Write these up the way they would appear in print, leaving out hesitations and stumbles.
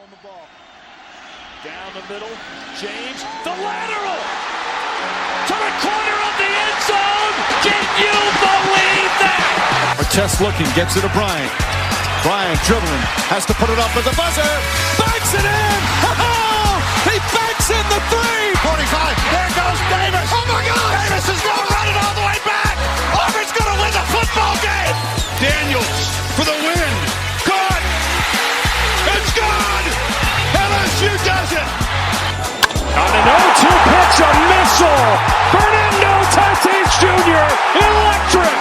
on the ball. Down the middle, James, the lateral to the corner of the end zone. Can you believe that? Artest looking, gets it to Bryant. Bryant dribbling, has to put it up at the buzzer. Banks it in! Oh, he banks in the three! 45, there goes Davis! Oh my God! Davis is going to run it all the way back! Auburn's going to win the football game! Daniels for the win! Caught! It's gone! LSU does it! On an 0-2 pitch, a missile! Fernando Tatis Jr., electric!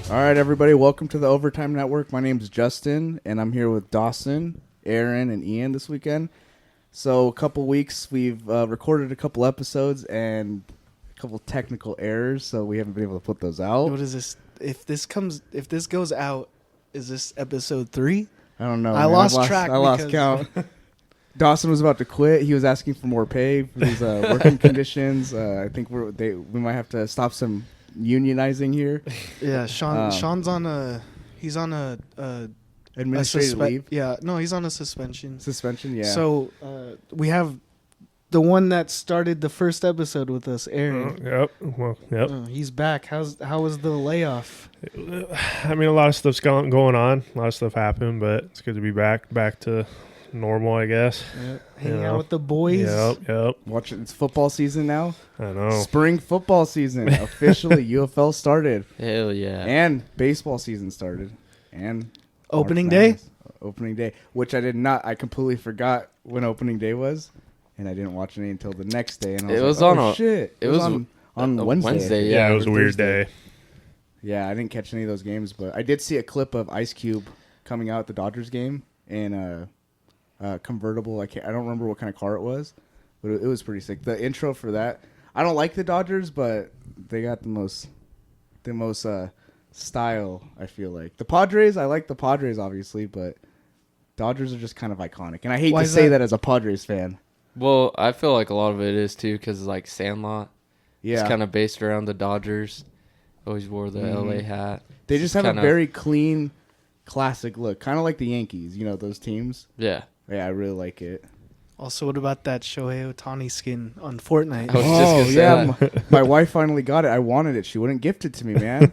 All right, everybody, welcome to the Overtime Network. My name's Justin, and I'm here with Dawson, Aaron, and Ian this weekend. So a couple weeks, we've recorded a couple episodes and a couple technical errors, so we haven't been able to put those out. What is this? If this goes out, is this episode 3? I don't know. I lost track. I lost count. Dawson was about to quit. He was asking for more pay for these working conditions. I think we might have to stop some unionizing here. Yeah, Sean's on a Administrative leave. Yeah, no, he's on a suspension. Suspension, yeah. So we have the one that started the first episode with us, Aaron. Yep. Well, yep. He's back. How was the layoff? I mean, a lot of stuff's going on. A lot of stuff happened, but it's good to be back to normal, I guess. Yeah. Hanging out with the boys. Yep. Watching, it's football season now. I know. Spring football season officially. UFL started. Hell yeah. And baseball season started. And Opening day? Opening day, which I completely forgot when opening day was, and I didn't watch any until the next day. And I was on Wednesday. Yeah, it was a weird day. Yeah, I didn't catch any of those games, but I did see a clip of Ice Cube coming out at the Dodgers game in a convertible. I don't remember what kind of car it was, but it was pretty sick. The intro for that, I don't like the Dodgers, but they got the most style, I feel like. The Padres, I like the Padres, obviously, but Dodgers are just kind of iconic. And I hate to say that as a Padres fan. Well, I feel like a lot of it is, too, because, like, Sandlot. Yeah. It's kind of based around the Dodgers. Always wore the L.A. hat. They just have a very clean, classic look. Kind of like the Yankees, those teams. Yeah. Yeah, I really like it. Also, what about that Shohei Ohtani skin on Fortnite? I was just gonna say that. My wife finally got it. I wanted it. She wouldn't gift it to me, man.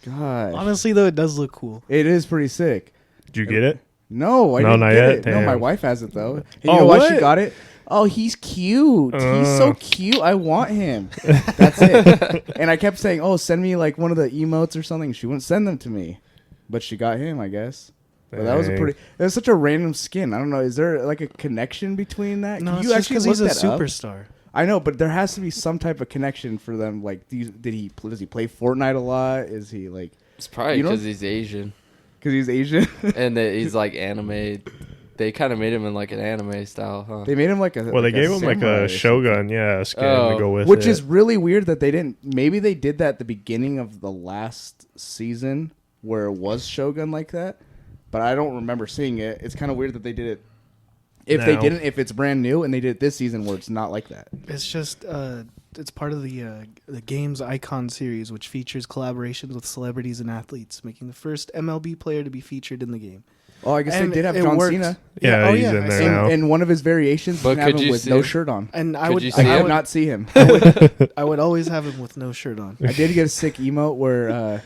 Gosh. Honestly, though, it does look cool. It is pretty sick. Did you get it? No, I didn't not get yet? it. No, Damn. my wife has it, though. And Oh, you know why what? she got it? Oh, he's cute. He's so cute. I want him. That's it. And I kept saying, oh, send me like one of the emotes or something. She wouldn't send them to me. But she got him, I guess. But that was it was such a random skin. I don't know. Is there like a connection between that? No, Can it's you just because actually he's a look that up? superstar. I know, but there has to be some type of connection for them. Like, does he play Fortnite a lot? Is he like? It's probably because he's Asian. Because he's Asian, And that he's, like, anime. They kind of made him in, like, an anime style, huh? they made him like a. Well, they gave him like samurai or a Shogun, skin to go with which it. is really weird that they didn't. Maybe they did that at the beginning of the last season where it was Shogun like that, but I don't remember seeing it. It's kind of weird that they did it. If they didn't, if it's brand new and they did it this season where it's not like that. It's just it's part of the game's Icon series, which features collaborations with celebrities and athletes, making the first MLB player to be featured in the game. Oh, I guess And they did have it John worked. Cena. Yeah, he's in there now. And one of his variations, But you can have could him you with see no him? shirt on. And I Could would you I see did him? not see him. I would always have him with no shirt on. I did get a sick emote where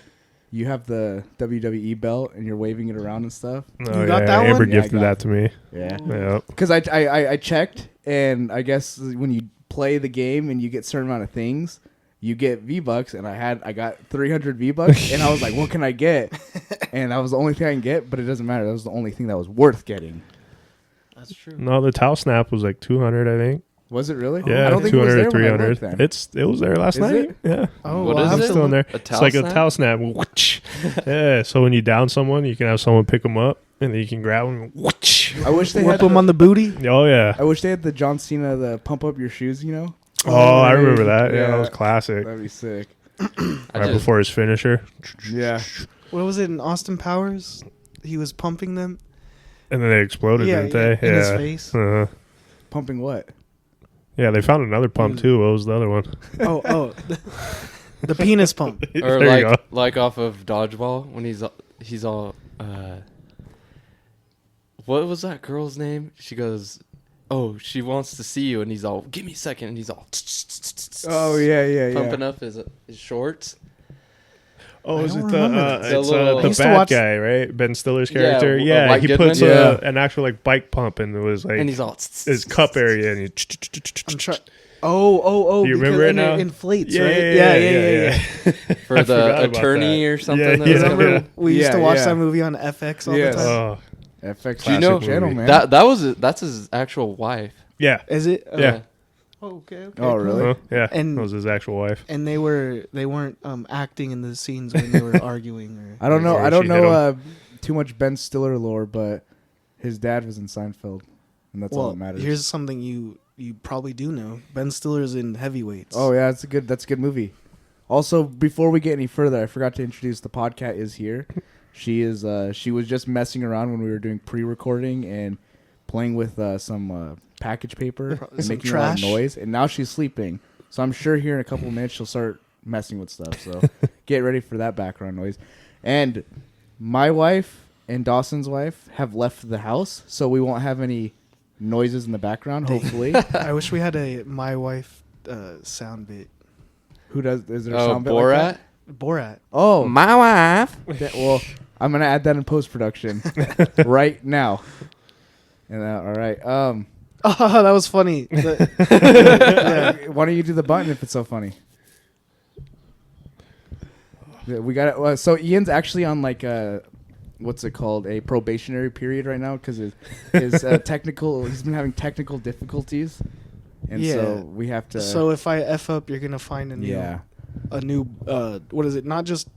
you have the WWE belt and you're waving it around and stuff. Oh, You got that Amber one? Yeah, I gifted got that to me. Yeah. Yeah. Because I checked, and I guess when you play the game and you get a certain amount of things, you get V-Bucks, and I got 300 V-Bucks, and I was like, what can I get? And that was the only thing I can get, but it doesn't matter. That was the only thing that was worth getting. That's true. No, the towel snap was like 200, I think. Was it really? Yeah, I don't think it was 200 there or when I 300. looked then. It was there last Is night. it? Yeah. Oh, What well, is I'll it? have Still in to- there. A It's towel like snap? a towel snap. Yeah, so when you down someone, you can have someone pick them up, and then you can grab them. I wish they Whip had him on the booty. Oh, yeah. I wish they had the John Cena, the pump up your shoes, Oh, I remember that. Yeah, that was classic. That'd be sick. Right before his finisher. Yeah. What was it in Austin Powers? He was pumping them. And then they exploded, didn't they? in his face. Pumping what? Yeah, they found another pump, too. What was the other one? Oh, the penis pump. Or There you go. like off of Dodgeball when he's all what was that girl's name? She goes, "Oh, she wants to see you," and he's all, "Give me a second," and he's all, Oh yeah. pumping up his shorts. Oh, I is don't it remember that. it's I the used to bad watch- guy, right? Ben Stiller's character. Yeah, Yeah, White he Goodman. puts Yeah. an actual like bike pump, and it was like And he's all, his cup area, and he. I'm trying. Oh! Do you because remember it and now? inflates, Yeah, right? yeah. for I forgot the about attorney that. or something. Yeah, that yeah. was Remember on- we used to Yeah, watch yeah. that movie on FX all Yes. the time. Oh, FX Do you know channel, man. that's his actual wife. yeah. Is it? Yeah. Oh, okay. Oh, really? Huh? Yeah, And- that was his actual wife. And they weren't acting in the scenes when they were arguing. Or I don't know. Or I don't she know too much Ben Stiller lore, but his dad was in Seinfeld, and that's all well, that matters. here's something you probably do know. Ben Stiller's in Heavyweights. Oh yeah, that's a good movie. Also, before we get any further, I forgot to introduce the podcast is here. She is she was just messing around when we were doing pre-recording and playing with some package paper and Some making a lot of trash. noise, and now she's sleeping. So I'm sure here in a couple of minutes she'll start messing with stuff. So get ready for that background noise. And my wife and Dawson's wife have left the house, so we won't have any noises in the background, hopefully. I wish we had a my wife sound bit. Who does? Is there a Oh, sound bit like that? Borat. Oh, My wife. well, I'm gonna add that in post production right now. And all right, Oh, that was funny. why don't you do the button if it's so funny? Yeah, we got it. So Ian's actually on like what's it called? A probationary period right now because his technical. He's been having technical difficulties, and so we have to. So if I F up, you're gonna find a new, yeah, what is it? Not just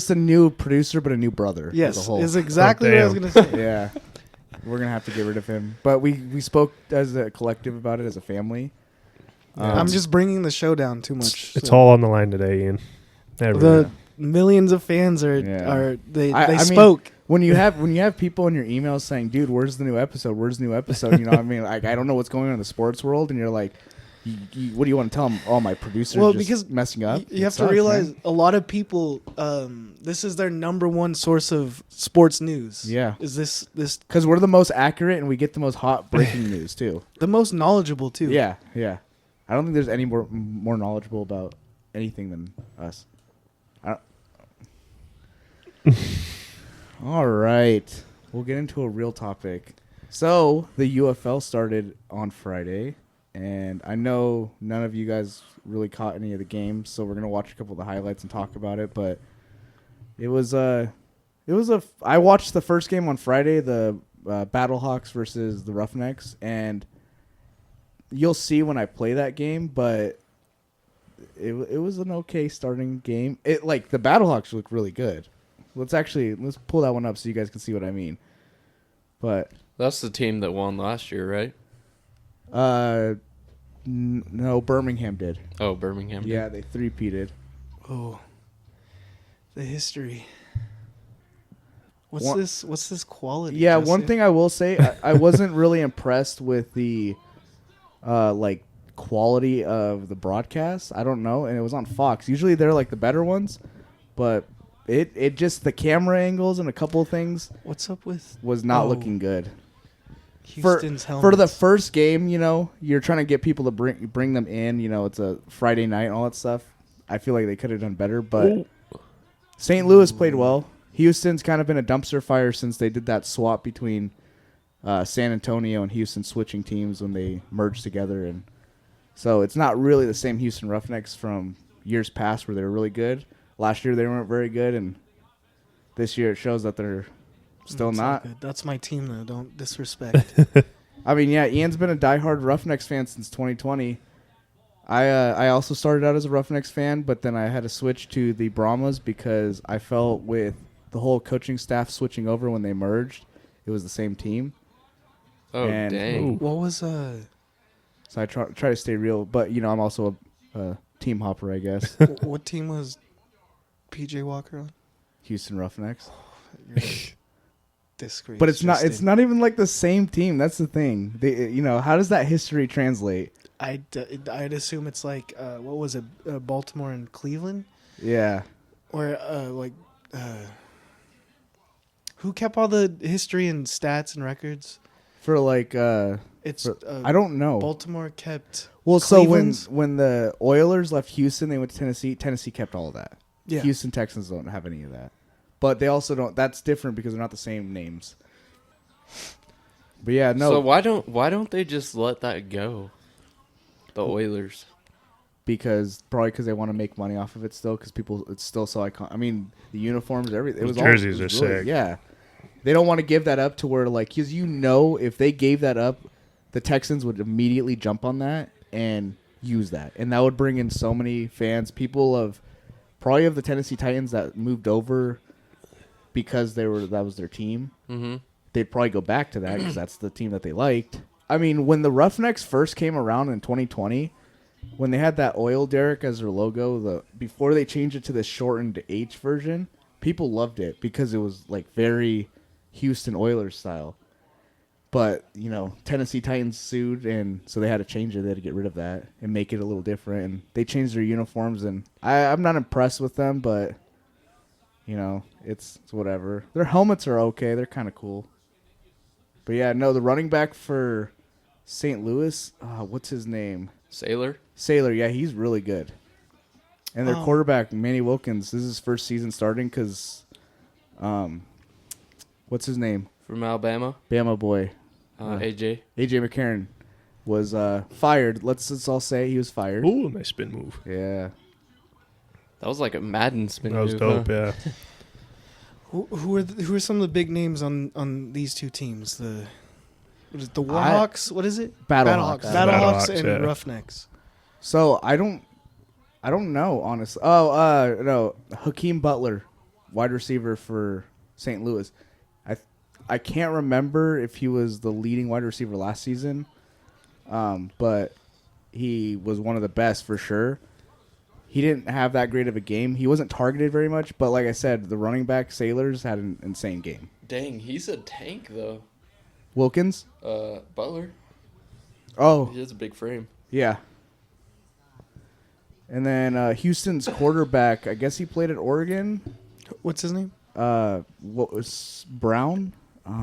a new producer, but a new brother. as a yes, whole. is exactly Oh, what I was damn. gonna say. Yeah, we're gonna have to get rid of him. But we spoke as a collective about it as a family. I'm just bringing the show down too much. It's so. all on the line today, Ian. The Everything. millions of fans are Yeah. they I mean, spoke. when you have people in your emails saying, "Dude, where's the new episode? Where's the new episode?" You know what I mean? Like, I don't know what's going on in the sports world, and you're like, what do you want to tell them? Oh, my producer's Well, just because messing up. You have It sucks, to realize man. a lot of people. This is their number one source of sports news. Yeah. Is this Because we're the most accurate and we get the most hot breaking news too. the most knowledgeable too? Yeah. I don't think there's any more knowledgeable about anything than us. All right, we'll get into a real topic. So the UFL started on Friday, and I know none of you guys really caught any of the games, so we're gonna watch a couple of the highlights and talk about it. But I watched the first game on Friday, the Battlehawks versus the Roughnecks, and you'll see when I play that game, but it was an okay starting game. It like the Battlehawks look really good. Let's pull that one up so you guys can see what I mean. But That's the team that won last year, right? no, Birmingham did. Oh, Birmingham. Yeah, they three-peated. Oh, the history. One- What's this quality? Yeah, Jesse? one thing I will say, I wasn't really impressed with the like quality of the broadcast. I don't know, and it was on Fox. Usually they're like the better ones, but it just the camera angles and a couple of things What's up with was not looking good. Houston's For the helmets? first game, you're trying to get people to bring them in. It's a Friday night and all that stuff. I feel like they could have done better, but St. Louis played well. Houston's kind of been a dumpster fire since they did that swap between San Antonio and Houston, switching teams when they merged together, and so it's not really the same Houston Roughnecks from years past where they were really good. Last year they weren't very good, and this year it shows that they're still That's not. good. That's my team though. Don't disrespect. I mean, yeah, Ian's been a diehard Roughnecks fan since 2020. I also started out as a Roughnecks fan, but then I had to switch to the Brahmas because I felt with the whole coaching staff switching over when they merged, it was the same team. Oh, And- dang. What was So I try to stay real, but I'm also a team hopper, I guess. what team was PJ Walker on? Houston Roughnecks. You're a disgrace. But it's not Justin. not even like the same team. That's the thing. How does that history translate? I'd assume it's like what was it, Baltimore and Cleveland, Yeah. or Who kept all the history and stats and records? For like, It's I don't know. Baltimore kept. Well, Cleveland's? so when the Oilers left Houston, they went to Tennessee. Tennessee kept all of that. Yeah. Houston Texans don't have any of that. But they also don't. That's different because they're not the same names. But yeah, no. So why don't they just let that go? The Oilers. Probably because they want to make money off of it still. Because it's still so iconic. I mean, the uniforms, everything. It was jerseys all, are really, sick. Yeah, they don't want to give that up to where like, because if they gave that up, the Texans would immediately jump on that and use that, and that would bring in so many fans. People of probably of the Tennessee Titans that moved over because that was their team. Mm-hmm. They'd probably go back to that because that's the team that they liked. I mean, when the Roughnecks first came around in 2020, when they had that oil derrick as their logo, before they changed it to the shortened H version, people loved it because it was like very Houston Oilers style. But, Tennessee Titans sued, and so they had to change it. They had to get rid of that and make it a little different. And they changed their uniforms, and I'm not impressed with them, but, it's whatever. Their helmets are okay. They're kind of cool. But, yeah, no, the running back for St. Louis, what's his name? Sailor, yeah, he's really good. And their quarterback, Manny Wilkins, this is his first season starting because, what's his name? from Alabama. Bama boy. AJ McCarron was fired. Let's all say he was fired. Ooh, nice spin move. Yeah. That was like a Madden spin That was move, dope, huh? yeah. Who are some of the big names on these two teams? The Warhawks. What is it? Battlehawks. Battlehawks and yeah. Roughnecks. So I don't know, honestly. No, Hakeem Butler, wide receiver for St. Louis. I can't remember if he was the leading wide receiver last season, but he was one of the best for sure. He didn't have that great of a game. He wasn't targeted very much, but like I said, the running back Sailors had an insane game. Dang, he's a tank though. Wilkins? Butler. Oh, He has a big frame. yeah. And then Houston's quarterback, I guess he played at Oregon. What's his name? What was Brown?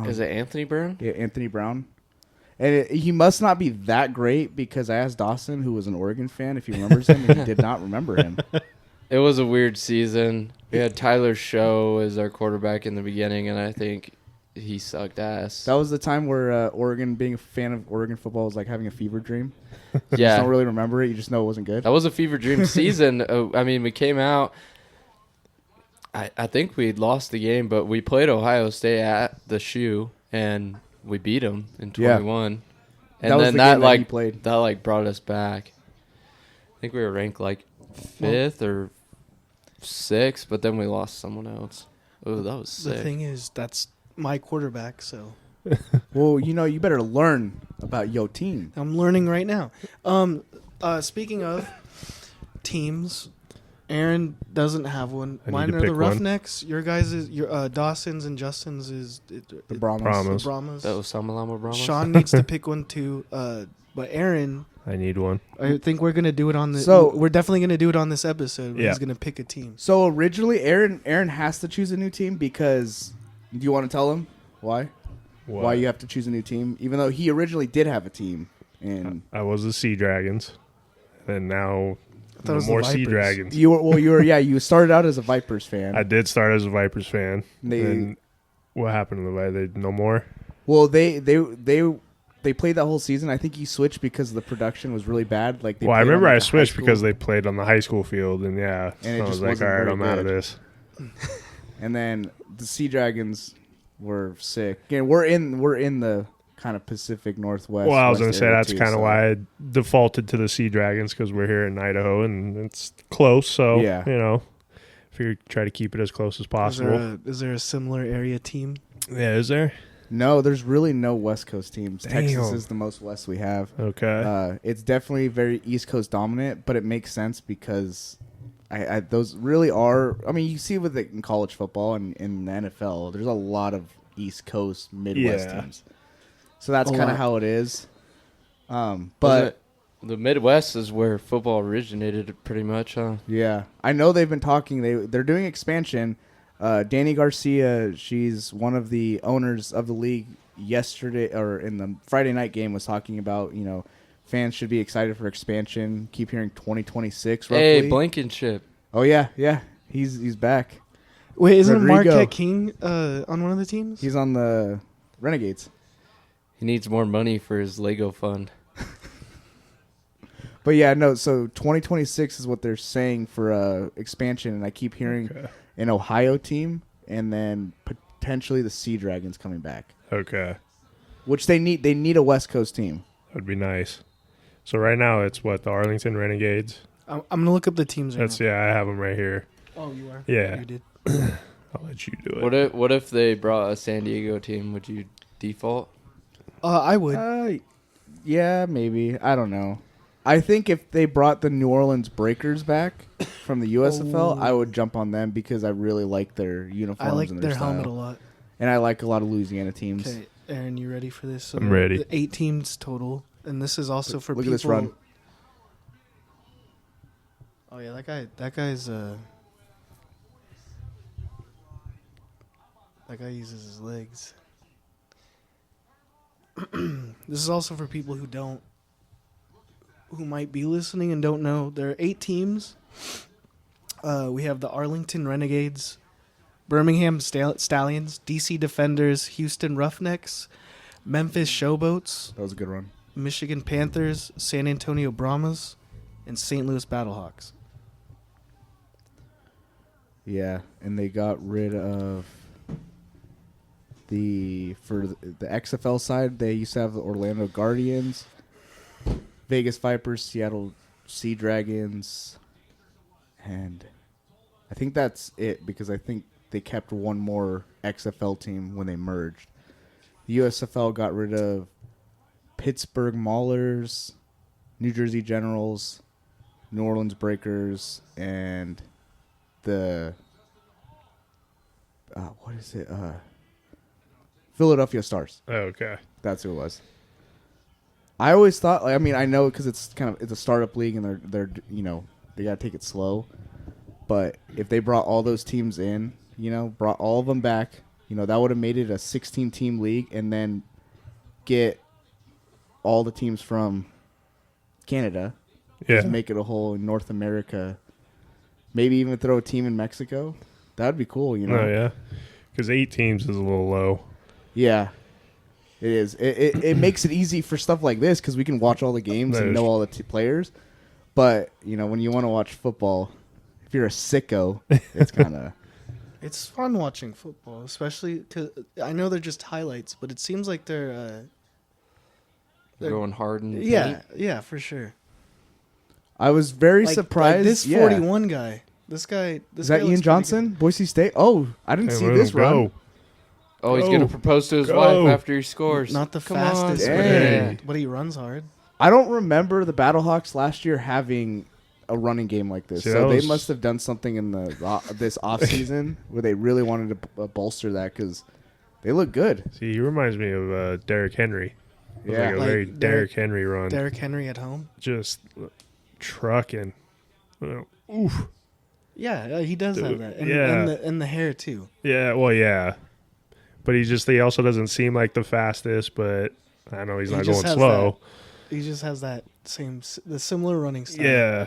Is it Anthony Brown? Yeah, Anthony Brown. And he must not be that great because I asked Dawson, who was an Oregon fan, if he remembers him, and he did not remember him. It was a weird season. We had Tyler Show as our quarterback in the beginning, and I think he sucked ass. That was the time where Oregon, being a fan of Oregon football, was like having a fever dream. You just Yeah, don't really remember it. You just know it wasn't good. that was a fever dream season. I mean, we came out. I think we'd lost the game, but we played Ohio State at the Shoe, and we beat them in 21. And That was then the that game that he like played. that like brought us back. I think we were ranked like 5th or 6th, but then we lost someone else. Oh, that was The sick. thing is, that's my quarterback, so Well, you better learn about your team. I'm learning right now. Speaking of teams, Aaron doesn't have one. I need Mine to are the pick one. Roughnecks. Your guys is Dawson's and Justin's is The Brahmas. Brahmas. the Brahmas. That was Samalama Brahmas. Sean needs to pick one too. But Aaron, I need one. I think we're gonna do it on the. So- we're definitely gonna do it on this episode. Yeah. He's gonna pick a team. So originally, Aaron has to choose a new team because. Do you want to tell him why? What? Why you have to choose a new team, even though he originally did have a team. And I was the Sea Dragons, and now thought it no was the more Sea Vipers. Dragons. you started out as a Vipers fan. I did start as a Vipers fan. They- and what happened to the Vipers? No more? Well, they played that whole season. I think he switched because the production was really bad. Like, Well, I remember I switched because they played on the high school field, and yeah, And it I was just like, wasn't all right, very I'm out of good. this. And then the Sea Dragons were sick. Again, we're in the kind of Pacific Northwest. Well, I was going going to say that's kind of why I defaulted to the Sea Dragons because we're here in Idaho and it's close. So, Yeah. figured try to keep it as close as possible. Is there a similar area team? Yeah, is there? No, there's really no West Coast teams. Texas Damn. is the most West we have. Okay. It's definitely very East Coast dominant, but it makes sense because those really are. I mean, you see with in college football and in the NFL, there's a lot of East Coast, Midwest Yeah. teams. So that's A kind of lot. how it is. But Wasn't it- the Midwest is where football originated, pretty much, huh? yeah, I know they've been talking. They're doing expansion. Danny Garcia, she's one of the owners of the league. Yesterday, or in the Friday night game, was talking about fans should be excited for expansion. Keep hearing 2026. Roughly. Hey, Blankenship. Oh yeah, he's back. Wait, isn't Rodrigo. Marquette King on one of the teams? He's on the Renegades. He needs more money for his Lego fund. But yeah, no. So 2026 is what they're saying for expansion, and I keep hearing an Ohio team, and then potentially the Sea Dragons coming back. Okay. Which they need. They need a West Coast team. That'd be nice. So right now it's what, the Arlington Renegades? I'm gonna look up the teams right now. Yeah, I have them right here. Oh, you are? Yeah. You did. I'll let you do it. What if they brought a San Diego team? Would you default? I would. Yeah, maybe. I don't know. I think if they brought the New Orleans Breakers back from the USFL, I would jump on them because I really like their uniforms. I like and their style. helmet a lot. And I like a lot of Louisiana teams. Okay, Aaron, you ready for this? So I'm ready. 8 teams total, and this is also for Look people. at this run. Oh yeah, that guy's that guy uses his legs. This is also for people who might be listening and don't know. There are 8 teams. We have the Arlington Renegades, Birmingham Stallions, DC Defenders, Houston Roughnecks, Memphis Showboats, That was a good run. Michigan Panthers, San Antonio Brahmas, and St. Louis Battlehawks. Yeah, and they got rid of for the XFL side, they used to have the Orlando Guardians, Vegas Vipers, Seattle Sea Dragons, and I think that's it because I think they kept one more XFL team when they merged. The USFL got rid of Pittsburgh Maulers, New Jersey Generals, New Orleans Breakers, and the what is it? Philadelphia Stars. Oh, okay. That's who it was. I always thought, I know because it's a startup league and they're they gotta take it slow. But if they brought all those teams in, brought all of them back, that would have made it a 16-team league, and then get all the teams from Canada, Yeah. just make it a whole North America. Maybe even throw a team in Mexico. That would be cool, Oh, yeah. Because 8 teams is a little low. Yeah, it is. It makes it easy for stuff like this because we can watch all the games and know all the players. But when you want to watch football, if you're a sicko, it's kind of. It's fun watching football, especially because I know they're just highlights, but it seems like they're Going hard and yeah, for sure. I was very surprised. This yeah. 41 guy. This guy. Is that Ian Johnson, Boise State? Oh, I didn't see this run. Oh, he's going to propose to his Go. wife after he scores. Not the Come fastest, on. but he runs hard. I don't remember the Battlehawks last year having a running game like this. See, So they was- must have done something in this off season where they really wanted to bolster that because they look good. See, he reminds me of Derrick Henry. It was Yeah. like a Like very Derrick- Derrick Henry run. Derrick Henry at home. Just trucking. Oof. Yeah, he does have Dude, that, and, yeah. and the hair too. Yeah, well, yeah. But he also doesn't seem like the fastest, but I know he's He not just going has slow. He just has that the similar running style. Yeah.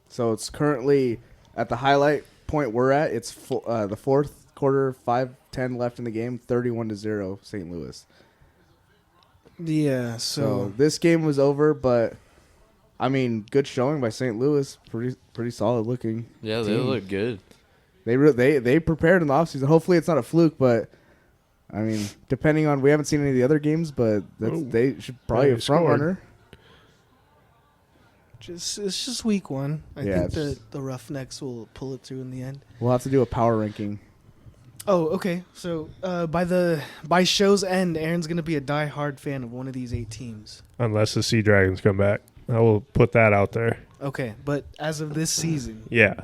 So it's currently at the highlight point we're at. It's the fourth quarter, 5:10 left in the game, 31-0 St. Louis. Yeah. So this game was over, but good showing by St. Louis. Pretty solid looking. Yeah, they team. look good. They prepared in the offseason. Hopefully it's not a fluke, but depending on, we haven't seen any of the other games, but they should probably Yeah, a front scored. runner. it's just week 1. I Yeah, think the Roughnecks will pull it through in the end. We'll have to do a power ranking. Oh, okay. So by show's end, Aaron's gonna be a die-hard fan of one of these 8 teams. Unless the Sea Dragons come back. I will put that out there. Okay, but as of this season, Yeah.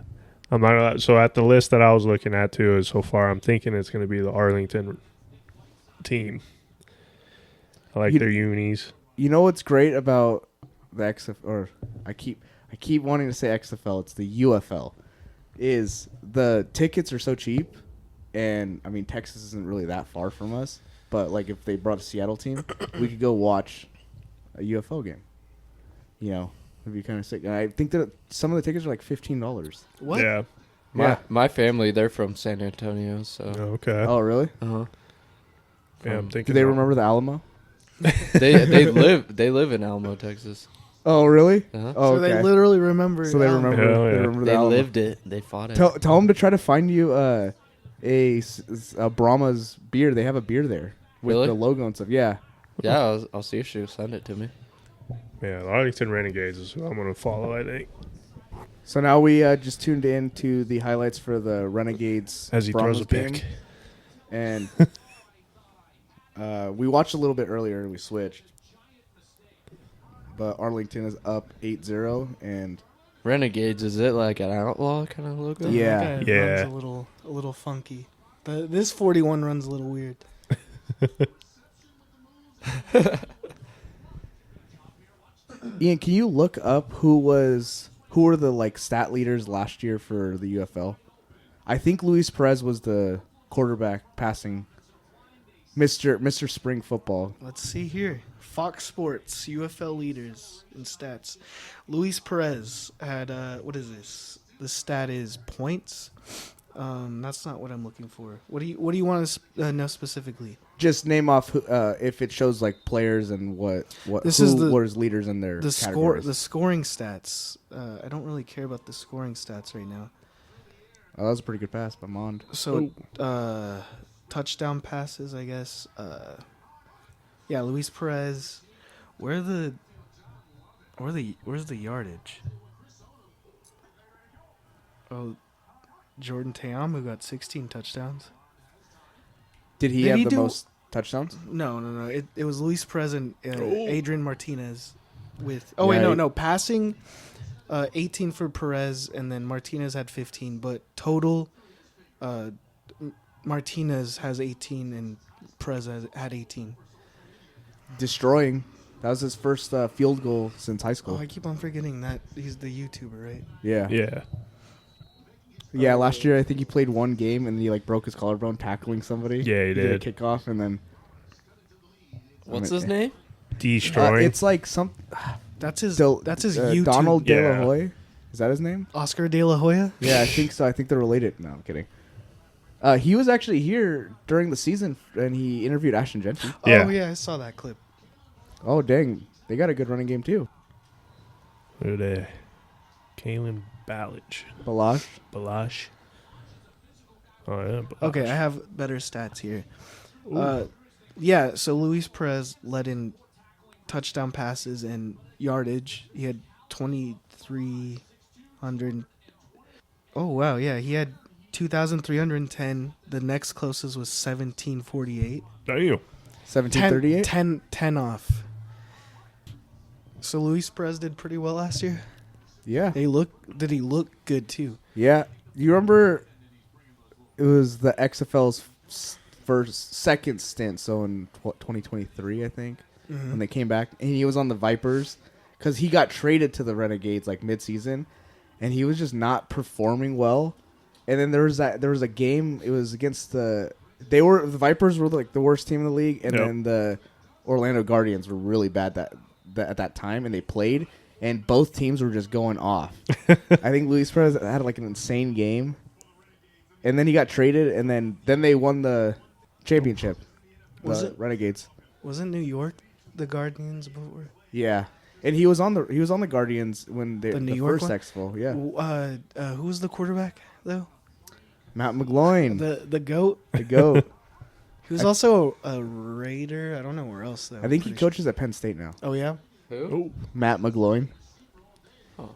I'm not. So at the list that I was looking at too, is so far I'm thinking it's going to be the Arlington team. I like their unis. You know what's great about the XFL, or I keep wanting to say XFL. It's the UFL. is the tickets are so cheap, and I mean Texas isn't really that far from us. But like if they brought a Seattle team, we could go watch a UFL game. You know, it'd be kind of sick. And I think that some of the tickets are like $15. What? Yeah. My family, they're from San Antonio, so. Okay. Oh, really? Uh-huh. Yeah, I'm Do thinking. they remember the Alamo? They live in Alamo, Texas. Oh, really? Uh-huh. Oh, So they okay. literally remember. So they Alamo. remember. Hell They yeah. remember the They Alamo. lived it. They fought it. Tell them to try to find you a Brahma's beer. They have a beer there with Really? the logo and stuff. Yeah. Yeah, I'll see if she'll send it to me. Yeah, the Arlington Renegades is who I'm going to follow, I think. So now we just tuned in to the highlights for the Renegades As he Brahmas throws a game. pick. And we watched a little bit earlier and we switched. But Arlington is up 8-0 and Renegades, is it like an outlaw kind of logo? Yeah. That Yeah. runs a little funky. This 41 runs a little weird. Ian, can you look up who were the like stat leaders last year for the UFL? I think Luis Perez was the quarterback passing Mr. Spring Football. Let's see here. Fox Sports UFL leaders in stats. Luis Perez had what is this? The stat is points. That's not what I'm looking for. What do you want to know specifically? Just name off who, if it shows like players and what This who is the- was leaders in their The categories. scoring stats. I don't really care about the scoring stats right now. Oh, that was a pretty good pass by Mond. So touchdown passes, I guess. Yeah, Luis Perez. Where's the yardage? Oh, Jordan Teamu got 16 touchdowns. Did he Did have he the do- most touchdowns? No. It was Luis Perez and Adrian Martinez with. Yeah, Oh wait, no. Passing, 18 for Perez, and then Martinez had 15. But total, Martinez has 18 and Perez had 18. Destroying. That was his first field goal since high Oh, school. I keep on forgetting that he's the YouTuber, right? Yeah. Yeah. Last year I think he played one game and he like broke his collarbone tackling somebody. Yeah, he did a did. kickoff and then What's his name? Destroying. it's like some That's his. Del- That's his YouTube. Donald De La Yeah. Hoya. Is that his name? Oscar De La Hoya. Yeah, I think so. I think they're related. No, I'm kidding. He was actually here during the season and he interviewed Ashton Gentry. Yeah. Oh yeah, I saw that clip. Oh dang, they got a good running game too. Who they? Kalen Ballage. Balash. Oh, yeah. Ballage. Okay, I have better stats here. Yeah, so Luis Perez led in touchdown passes and yardage. He had 2,300. Oh wow, yeah, he had 2,310. The next closest was 1,748. Damn. 1738. 10 off. So Luis Perez did pretty well last year. Yeah. Did he look good too? Yeah. You remember it was the XFL's second stint, so in 2023, I think, when they came back, and he was on the Vipers because he got traded to the Renegades like mid-season, and he was just not performing well. And then there was a game. It was against the Vipers were like the worst team in the league, and then the Orlando Guardians were really bad at that time, and they played. And both teams were just going off. I think Luis Perez had like an insane game. And then he got traded, and then they won the championship. Was The it- Renegades? Wasn't New York the Guardians before? Yeah. And he was on the Guardians when The New the York first one? Expo. Yeah. Who was the quarterback though? Matt McGloin, The GOAT. the GOAT. He was also a Raider. I don't know where else though. I think he Pretty sure. coaches at Penn State now. Oh yeah. Who? Matt McGloin. Oh.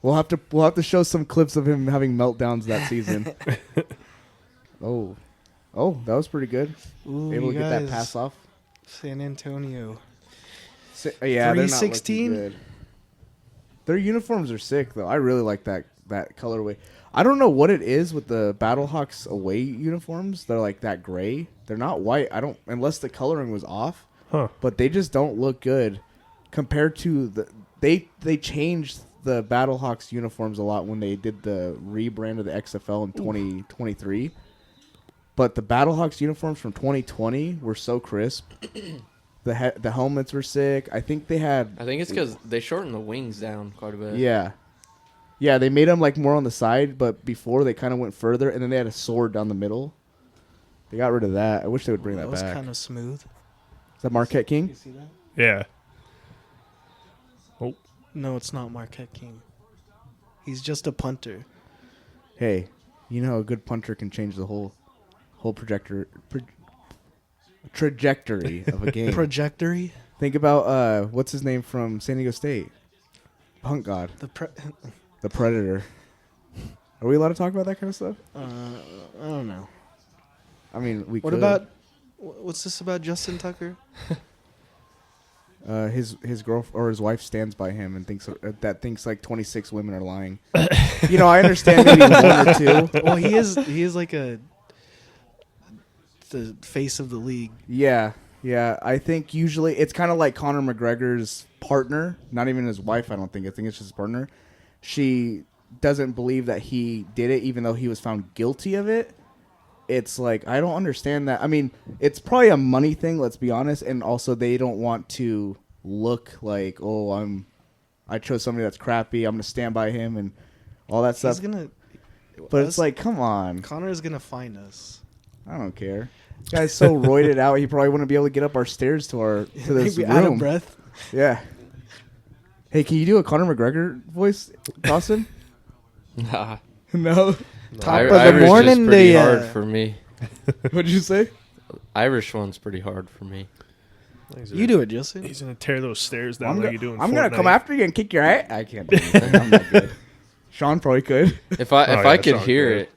We'll have to show some clips of him having meltdowns that season. Oh, that was pretty good. Ooh, Able to you get that guys, pass off. San Antonio. Yeah, they're not 316? looking good. Their uniforms are sick though. I really like that colorway. I don't know what it is with the Battlehawks away uniforms. They're like that gray. They're not white. Unless the coloring was off. Huh. But they just don't look good compared to they changed the Battlehawks uniforms a lot when they did the rebrand of the XFL in 2023. But the Battlehawks uniforms from 2020 were so crisp. The helmets were sick. I think it's because they shortened the wings down quite a bit. Yeah. Yeah, they made them like more on the side, but before they kind of went further, and then they had a sword down the middle. They got rid of that. I wish they would bring that back. That was kind of smooth. Is that Marquette King? You see that? Yeah. Oh. No, it's not Marquette King. He's just a punter. Hey, you know how a good punter can change the whole trajectory of a game. Trajectory? Think about what's his name from San Diego State? Punk God. The Predator. Are we allowed to talk about that kind of stuff? I don't know. I mean, we What could. about what's this about Justin Tucker? His girl or his wife stands by him and thinks like 26 women are lying. You know, I understand maybe one or two. Well, he is like the face of the league. Yeah. I think usually it's kind of like Conor McGregor's partner, not even his wife. I think it's just his partner. She doesn't believe that he did it, even though he was found guilty of it. It's like, I don't understand that. I mean, it's probably a money thing, let's be honest, and also they don't want to look like, I chose somebody that's crappy, I'm going to stand by him and all that stuff. But it's like, come on. Connor is going to find us. I don't care. This guy's so roided out, he probably wouldn't be able to get up our stairs to this room. Out of breath. Yeah. Hey, can you do a Conor McGregor voice, Dawson? Nah. No. Top of Irish the morning, is pretty hard for me. What'd you say? Irish one's pretty hard for me. You do it, Justin. He's going to tear those stairs down like you do in I'm Fortnite. going to come after you and kick your ass. I can't do anything. I'm not good. Sean probably could. If I could Sean hear could. it,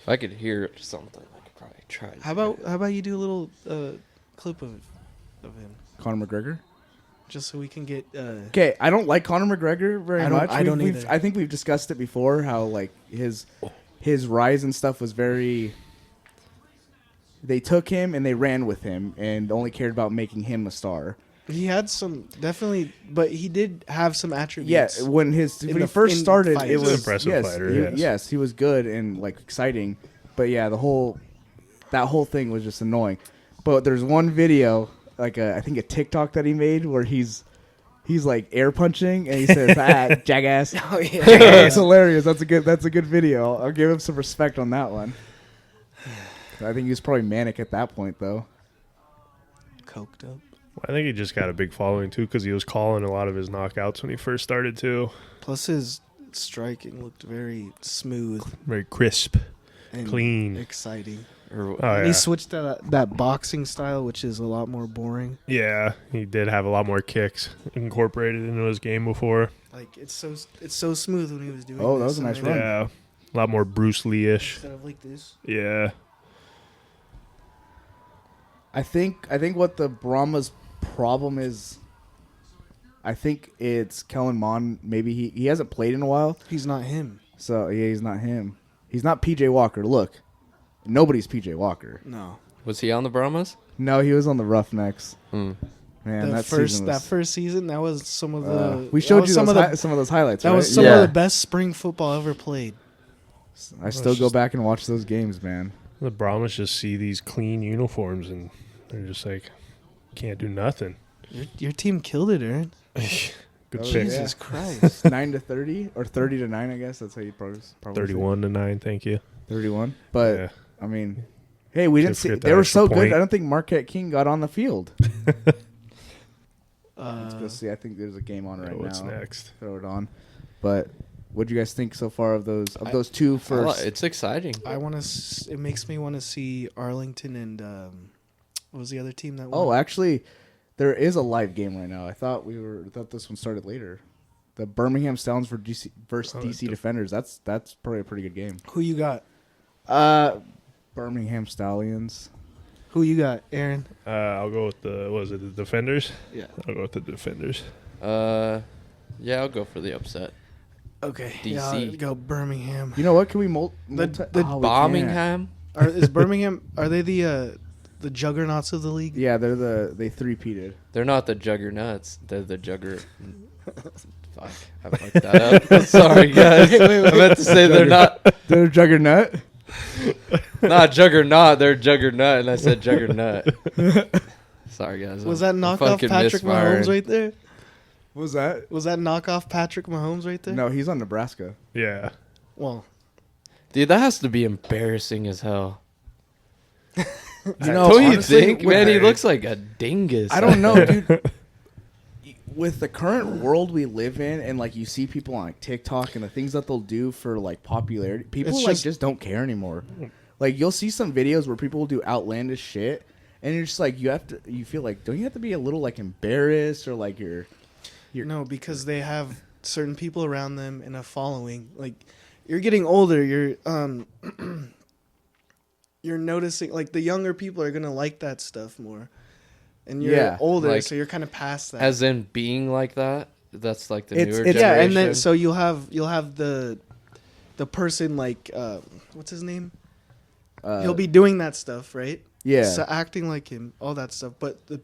if I could hear it or something, I could probably try. How about you do a little clip of him, Conor McGregor? just so we can get. Okay, I don't like Conor McGregor very much. I don't either. I think we've discussed it before, how like his rise and stuff was very... They took him and they ran with him and only cared about making him a star. He had some definitely, but he did have some attributes. Yeah, when he first started, fights. it was He's an impressive fighter. Yes, he was good and like exciting. But yeah, that whole thing was just annoying. But there's one video, like I think a TikTok that he made where he's like air punching and he says, jackass. Oh yeah, It's hilarious. That's a good video. I'll give him some respect on that one. I think he was probably manic at that point though. coked up. I think he just got a big following, too, because he was calling a lot of his knockouts when he first started, too. Plus his striking looked very smooth, Very crisp, and clean. exciting. Oh, yeah. He switched to that boxing style, which is a lot more boring. Yeah, he did have a lot more kicks incorporated into his game before. Like it's so smooth when he was doing. Oh, that this was a nice and run. Yeah, a lot more Bruce Lee-ish. Instead of like this. Yeah. I think what the Brahma's problem is, I think it's Kellen Mond. Maybe he hasn't played in a while. He's not him. So yeah, he's not him. He's not PJ Walker. Look, nobody's PJ Walker. No. Was he on the Brahmas? No, he was on the Roughnecks. Mm. Man, That first season, that was some of the. we showed you some of some of those highlights. That right? was some Yeah. of the best spring football ever played. I still go back and watch those games, man. The Brahmas just see these clean uniforms, and they're just like, can't do nothing. Your team killed it, Aaron. Good Oh, pick. yeah. Jesus Christ. 9-30 or 30-9, I guess. That's how you probably say 31-9, thank you. 31. But Yeah. I mean, hey, we didn't Can't see. forget They that were extra so good. point. I don't think Marquette King got on the field. Let's go see. I think there's a game on right What's now. next? Throw it on. But what do you guys think so far of those two first? It's exciting. It makes me want to see Arlington and what was the other team that won? Oh, actually, there is a live game right now. I thought this one started later. The Birmingham Stallions versus DC Defenders. That's probably a pretty good game. Who you got? Birmingham Stallions. Who you got, Aaron? I'll go with the Defenders? Yeah. I'll go with the Defenders. Yeah, I'll go for the upset. Okay. DC. Yeah, I'll go Birmingham. You know what? Can we The we can't. Birmingham. Is Birmingham? Are they the juggernauts of the league? Yeah, they three-peated. They're not the juggernauts. They're the Fuck, I fucked that up. Sorry, guys. I meant to say they're not. They're Juggernaut. Not Juggernaut. They're Juggernaut, and I said Juggernaut. Sorry, guys. Was that I'm knockoff fucking Patrick misfiring. Mahomes right there? What was that? Was that knockoff Patrick Mahomes right there? No, he's on Nebraska. Yeah. Well, Dude, that has to be embarrassing as hell. You know, Don't you honestly, think, with- man? He looks like a dingus. I don't know, dude. With the current world we live in, and like you see people on like TikTok and the things that they'll do for like popularity, people It's like just- just don't care anymore. Like you'll see some videos where people will do outlandish shit, and you're just like you feel like, don't you have to be a little like embarrassed or like you're no, because they have certain people around them and a following. Like, you're getting older. You're you're noticing like the younger people are gonna like that stuff more, and you're Yeah, older, like, so you're kind of past that. As in being like that. That's like the It's- newer it's- generation. yeah, and then so you'll have the person like what's his name? He'll be doing that stuff, right? yeah. So acting like him, all that stuff. But the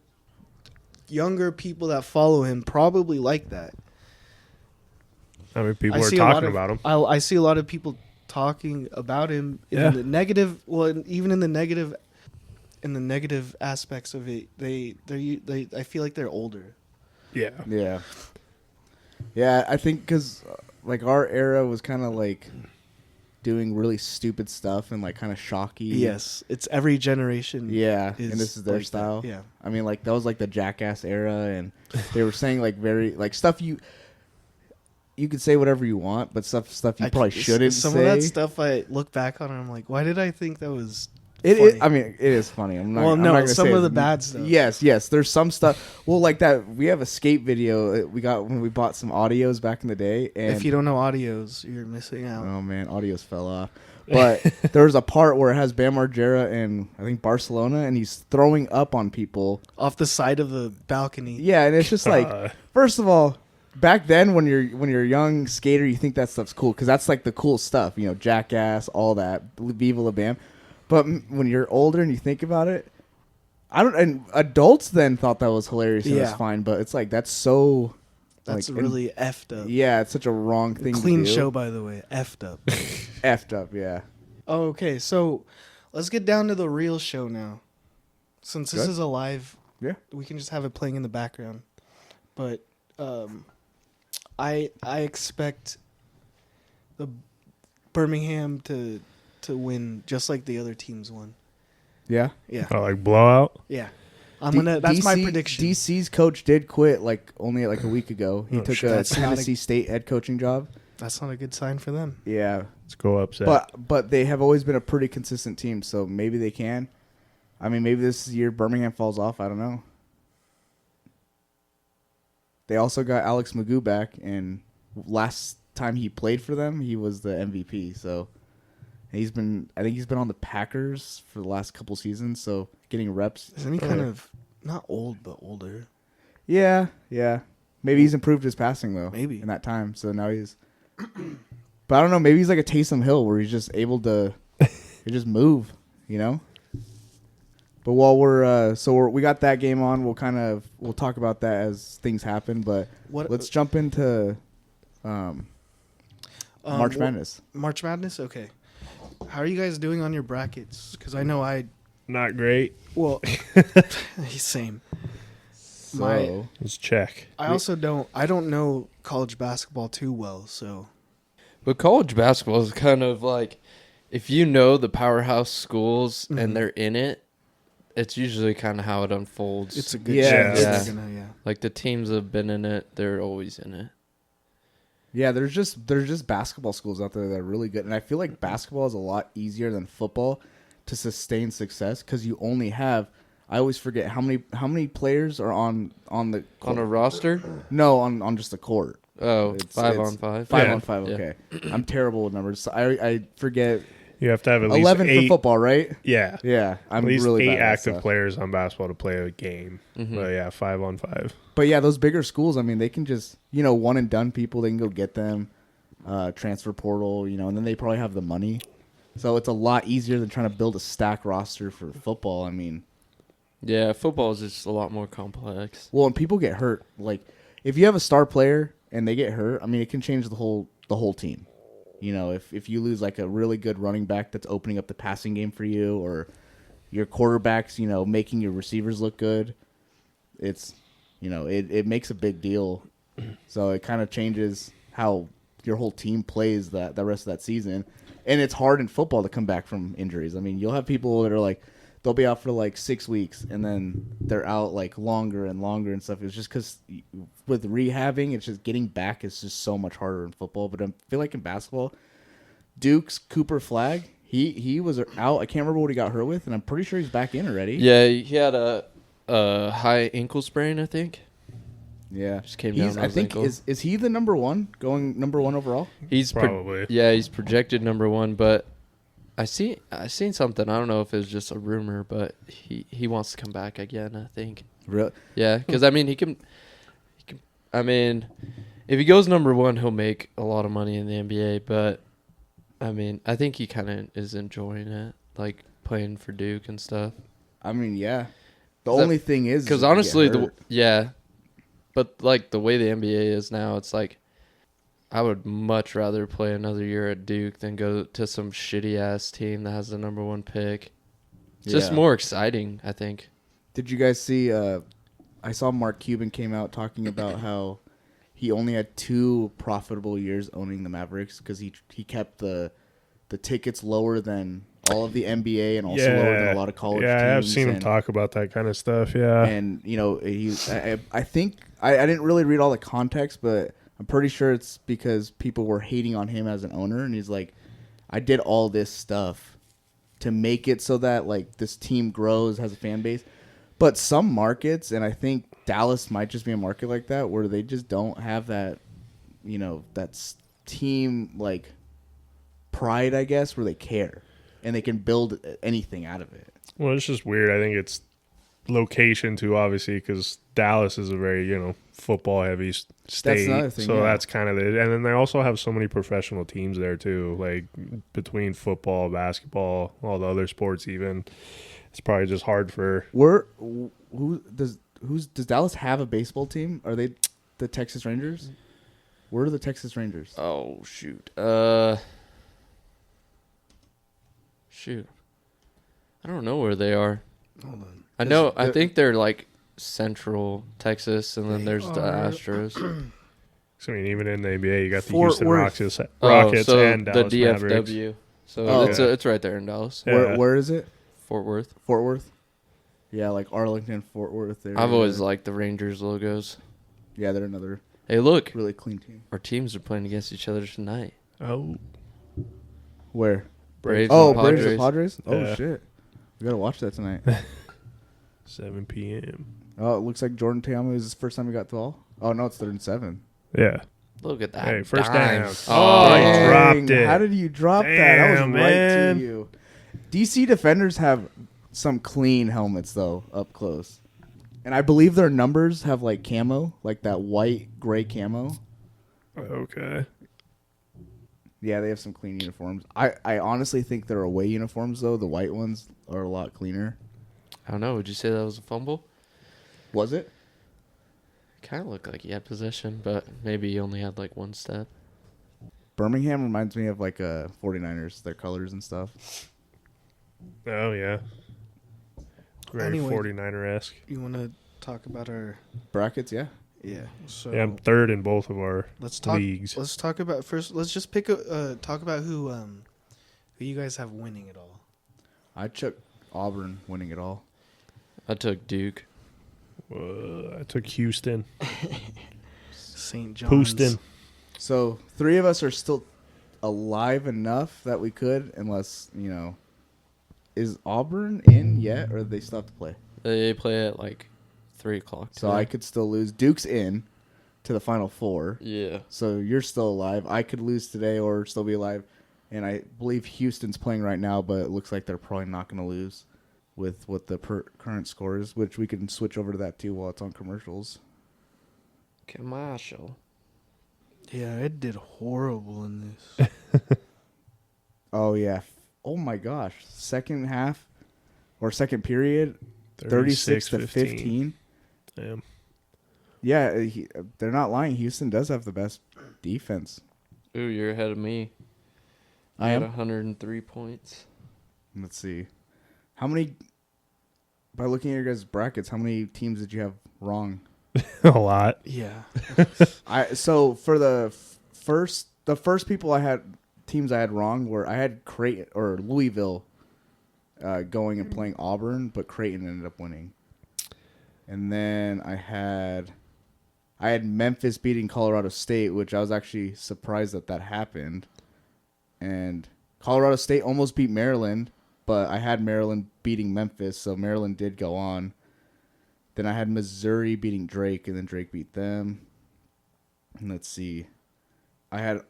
younger people that follow him probably like that. I mean, people I are see a lot talking of- about him. I see a lot of people talking about him in Yeah. the negative. Well, even in the negative aspects of it, they I feel like they're older. Yeah. Yeah. Yeah, I think because like our era was kind of like doing really stupid stuff and like kind of shocky. Yes, it's every generation. Yeah, is and this is their like that. style. Yeah. I mean, like that was like the Jackass era, and they were saying like very like stuff you could say whatever you want, but stuff you probably shouldn't Some say. of that stuff I look back on and I'm like, why did I think that was? It funny? is. I mean, it is funny. I'm not. Well, I'm no, not gonna some say of it's- the bad stuff. Yes. There's some stuff. Well, like that. We have a skate video we got when we bought some audios back in the day. And If you don't know audios, you're missing out. oh man, audios fell off. But there was a part where it has Bam Margera and I think Barcelona, and he's throwing up on people. Off the side of the balcony. Yeah, and it's just like, first of all, back then when you're a young skater, you think that stuff's cool because that's like the cool stuff, you know, Jackass, all that, Viva La Bam. But when you're older and you think about it, and adults then thought that was hilarious and it was Yeah. fine, but it's like that's so. That's like, really effed up. Yeah, it's such a wrong thing. Clean to do. show, by the way. Effed up. Effed up, yeah. Oh, okay, so let's get down to the real show now. Since this Good. is a live, Yeah. we can just have it playing in the background. But I expect the Birmingham to win just like the other teams won. Yeah. Yeah, Oh, like blowout? yeah. That's my prediction. DC's coach did quit only like a week ago. He Oh, took shit. a That's not a- Tennessee State head coaching job. That's not a good sign for them. Yeah, Let's go upset. but they have always been a pretty consistent team, so maybe they can. I mean, maybe this year Birmingham falls off. I don't know. They also got Alex Magoo back, and last time he played for them, he was the MVP. So I think he's been on the Packers for the last couple seasons, so getting reps. Isn't he kind of not old but older? Yeah. Maybe he's improved his passing though. Maybe. in that time. So now he's. But I don't know. Maybe he's like a Taysom Hill, where he's just able to, just move. You know. But while we got that game on, we'll talk about that as things happen. But let's jump into March Madness. March Madness. Okay. How are you guys doing on your brackets? Because I know Not great. well, same. So Let's check. I also don't know college basketball too well, so But college basketball is kind of like, if you know the powerhouse schools and they're in it, it's usually kind of how it unfolds. it's a good Yeah. chance. Yeah. They're gonna, like the teams that have been in it, they're always in it. yeah, there's just basketball schools out there that are really good, and I feel like basketball is a lot easier than football to sustain success because you only have. I always forget how many players are on the court. On a roster? No, on just the court. Oh, It's- 5 it's on 5. 5 Yeah. on 5. Yeah. Okay, I'm terrible with numbers. So I forget. You have to have at least 11 8. for football, right? Yeah. Yeah, I'm At least really 8 bad at that active stuff. players on basketball to play a game. But yeah, 5 on 5. But yeah, those bigger schools, I mean, they can just one and done people. They can go get them, transfer portal, and then they probably have the money. So it's a lot easier than trying to build a stack roster for football. I mean, Yeah, football is just a lot more complex. well, and people get hurt. Like if you have a star player and they get hurt, I mean, it can change the whole team. You know, if you lose like a really good running back that's opening up the passing game for you, or your quarterback's, you know, making your receivers look good, it's, you know, it makes a big deal. So it kind of changes how your whole team plays the rest of that season. And it's hard in football to come back from injuries. I mean, you'll have people that are like, they'll be out for like 6 weeks, and then they're out like longer and longer and stuff. It's just because with rehabbing, it's just getting back is just so much harder in football. But I feel like in basketball, Duke's Cooper Flagg, he was out. I can't remember what he got hurt with, and I'm pretty sure he's back in already. Yeah, he had a high ankle sprain, I think. Yeah, Just came down on I his think ankle. is he the number one, going number one overall? He's Probably. he's projected number 1, but I seen something. I don't know if it's just a rumor, but he wants to come back again, I think. Really? Yeah, because I mean he can. I mean, if he goes number 1, he'll make a lot of money in the NBA. But I mean, I think he kind of is enjoying it, like playing for Duke and stuff. I mean, yeah. The only thing is because honestly, but like the way the NBA is now, it's like I would much rather play another year at Duke than go to some shitty ass team that has the number 1 pick. It's just more exciting, I think. Did you guys see? I saw Mark Cuban came out talking about how he only had 2 profitable years owning the Mavericks because he kept the tickets lower than all of the NBA and also lower than a lot of college teams. Yeah, I've seen him talk about that kind of stuff. Yeah, and you know, I think I didn't really read all the context, but I'm pretty sure it's because people were hating on him as an owner, and he's like, I did all this stuff to make it so that like this team grows, has a fan base. But some markets, and I think Dallas might just be a market like that, where they just don't have that, you know, that team like pride, I guess, where they care and they can build anything out of it. Well, it's just weird. I think it's location too, obviously, because Dallas is a very, you know, football heavy state. That's another thing, so yeah. that's kind of it. And then they also have so many professional teams there too, like between football, basketball, all the other sports even. It's probably just hard for. Does Dallas have a baseball team? Are they the Texas Rangers? Where are the Texas Rangers? Oh shoot. Shoot. I don't know where they are. Hold on. I know. I think they're like Central Texas, and then there's the Astros. So, I mean, even in the NBA, you got the Fort Houston Worth. Rockets so and Dallas the DFW. Mavericks. So okay. it's right there in Dallas. Yeah. Where is it? Fort Worth. Fort Worth. Yeah, like Arlington, Fort Worth. I've always liked the Rangers logos. Yeah, they're another Hey, look, really clean team. our teams are playing against each other tonight. Oh, Where? Braves. Oh, and Padres. Braves and Padres? Oh, Yeah. shit. We got to watch that tonight. 7 p.m. Oh, it looks like Jordan Ta'amu is his first time he got the ball. Oh, no, it's 3rd and 7. Yeah. Look at that. Hey, first dime. down. Oh, he Dang, dropped it. How did you drop that? That was Damn, right man. to you. DC defenders have some clean helmets, though, up close. And I believe their numbers have, like, camo, like that white, gray camo. Okay. Yeah, they have some clean uniforms. I honestly think their away uniforms, though, the white ones, are a lot cleaner. I don't know. Would you say that was a fumble? Was it? Kind of looked like he had possession, but maybe he only had like 1 step. Birmingham reminds me of, like, 49ers, their colors and stuff. Oh, yeah. Very Anyway. 49er-esque. You want to talk about our Brackets, yeah. yeah? So Yeah, I'm 3rd in both of our let's talk. leagues. Let's talk about first. Let's just talk about who you guys have winning it all. I took Auburn winning it all. I took Duke. I took Houston. St. John's. Houston. So 3 of us are still alive enough that we could, unless, you know, is Auburn in yet, or they still have to play? They play at like 3 o'clock. So today. I could still lose. Duke's in to the Final Four. Yeah. So you're still alive. I could lose today or still be alive. And I believe Houston's playing right now, but it looks like they're probably not going to lose with what the current score is, which we can switch over to that too while it's on commercials. Commercial. Yeah, it did horrible in this. Oh, yeah. Oh, my gosh. Second half or second period, 36 to 15. Damn. Yeah, they're not lying. Houston does have the best defense. Ooh, you're ahead of me. I had am. 103 points. Let's see. How many? By looking at your guys' brackets, how many teams did you have wrong? A lot. Yeah. So for the first teams I had wrong were I had Creighton or Louisville going and playing Auburn, but Creighton ended up winning. And then I had Memphis beating Colorado State, which I was actually surprised that happened. And Colorado State almost beat Maryland, but I had Maryland beating Memphis, so Maryland did go on. Then I had Missouri beating Drake, and then Drake beat them. And let's see. I had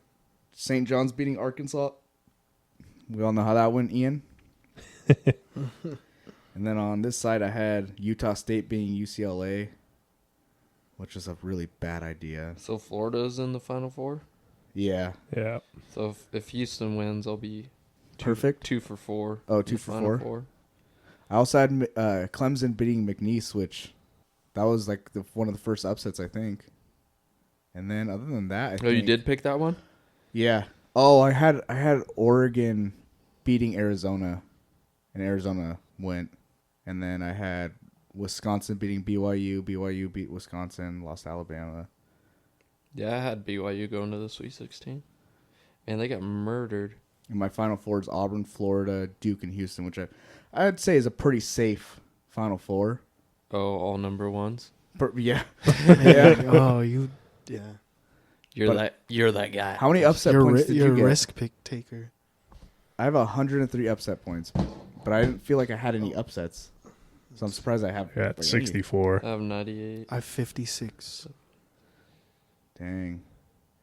St. John's beating Arkansas. We all know how that went, Ian. And then on this side, I had Utah State beating UCLA, which is a really bad idea. So Florida's in the Final Four? Yeah. Yeah. So if Houston wins, I'll be Perfect. 2 for 4. Oh, in 2 the for Final 4. I also had Clemson beating McNeese, which that was like one of the first upsets, I think. And then other than that, you did pick that one? Yeah. Oh, I had Oregon beating Arizona, and Arizona went. And then I had Wisconsin beating BYU. BYU beat Wisconsin, lost to Alabama. Yeah, I had BYU going to the Sweet 16. And they got murdered. And my Final Four is Auburn, Florida, Duke, and Houston, which I'd say is a pretty safe Final Four. Oh, all number ones? Yeah. Yeah. Oh, you. Yeah. You're that guy. How many upset points did you You're get? a risk pick taker. I have 103 upset points, but I didn't feel like I had any upsets. So I'm surprised I have. Yeah, like, 64. I have 98. I have 56. Dang.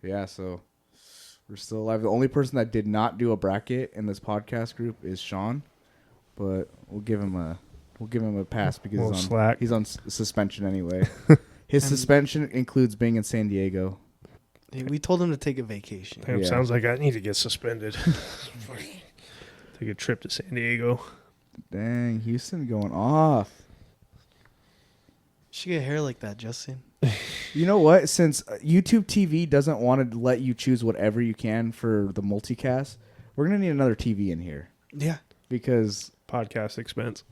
Yeah, so we're still alive. The only person that did not do a bracket in this podcast group is Sean, but we'll give him a pass because he's on suspension anyway. His suspension includes being in San Diego. Hey, we told him to take a vacation. Damn, Yeah. sounds like I need to get suspended. Take a trip to San Diego. Dang, Houston going off. You should get hair like that, Justin. You know what? Since YouTube TV doesn't want to let you choose whatever you can for the multicast, we're going to need another TV in here. Yeah. Because Podcast expense.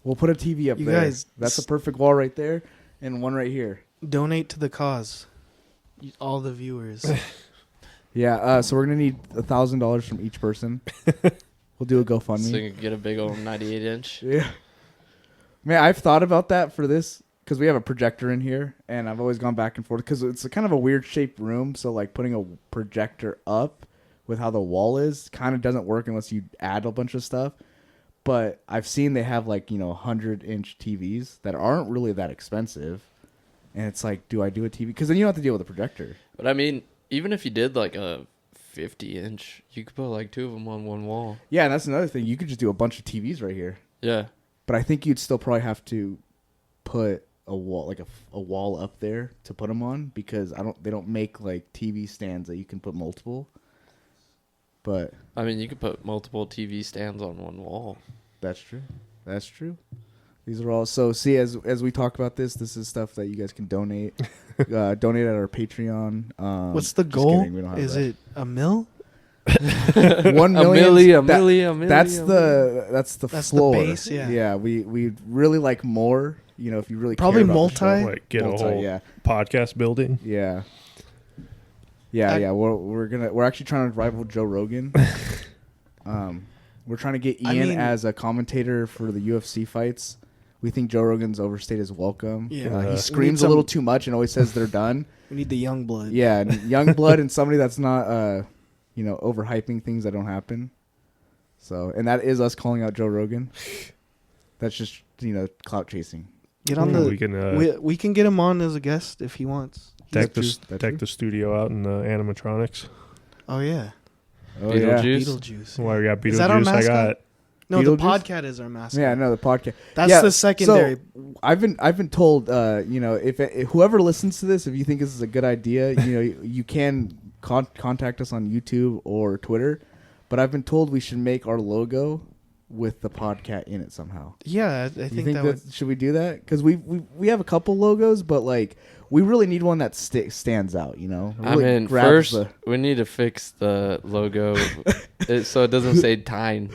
we'll put a TV up You there. guys- That's a perfect wall right there and one right here. Donate to the cause. All the viewers. Yeah, so we're going to need $1,000 from each person. We'll do a GoFundMe. So you can get a big old 98-inch. Yeah. Man, I've thought about that for this because we have a projector in here, and I've always gone back and forth because it's a kind of a weird shaped room. So like putting a projector up with how the wall is kind of doesn't work unless you add a bunch of stuff. But I've seen they have 100-inch TVs that aren't really that expensive, and it's like, do I do a TV? Because then you don't have to deal with a projector. But I mean, even if you did a 50-inch, you could put 2 of them on one wall. Yeah, and that's another thing. You could just do a bunch of TVs right here. Yeah. But I think you'd still probably have to put a wall, a wall up there to put them on because they don't make TV stands that you can put multiple. But I mean, you could put multiple TV stands on one wall. that's true. That's true. These are all see as we talk about this is stuff that you guys can donate. Donate at our Patreon. What's the just goal? kidding, we don't have Is that. it $1 million? 1 million? A million. That's the That's the floor. base, yeah. Yeah, we really like more. If you really Probably care about the show. multi. Like get Multi, a whole yeah. podcast building. Yeah. Yeah. We're actually trying to rival Joe Rogan. We're trying to get Ian as a commentator for the UFC fights. We think Joe Rogan's overstayed his welcome. Yeah. He screams a little too much and always says they're done. We need the young blood. Yeah, and young blood and somebody that's not overhyping things that don't happen. So, and that is us calling out Joe Rogan. That's just clout chasing. Get on we can get him on as a guest if he wants. Deck That's true. the studio out in animatronics. Oh yeah. Oh Beetlejuice. Beetlejuice. Why we got Beetlejuice? Is that our I mascot? got No, the Beetlejuice? podcast is our mascot. Yeah, no, the podcast. That's Yeah, the secondary. So I've been told, if whoever listens to this, if you think this is a good idea, you can contact us on YouTube or Twitter. But I've been told we should make our logo with the podcast in it somehow. Yeah, I You think think that would. should we do that? Because we have a couple logos, but we really need one that stands out. You know, I really mean, grabs first we need to fix the logo so it doesn't say Tyne.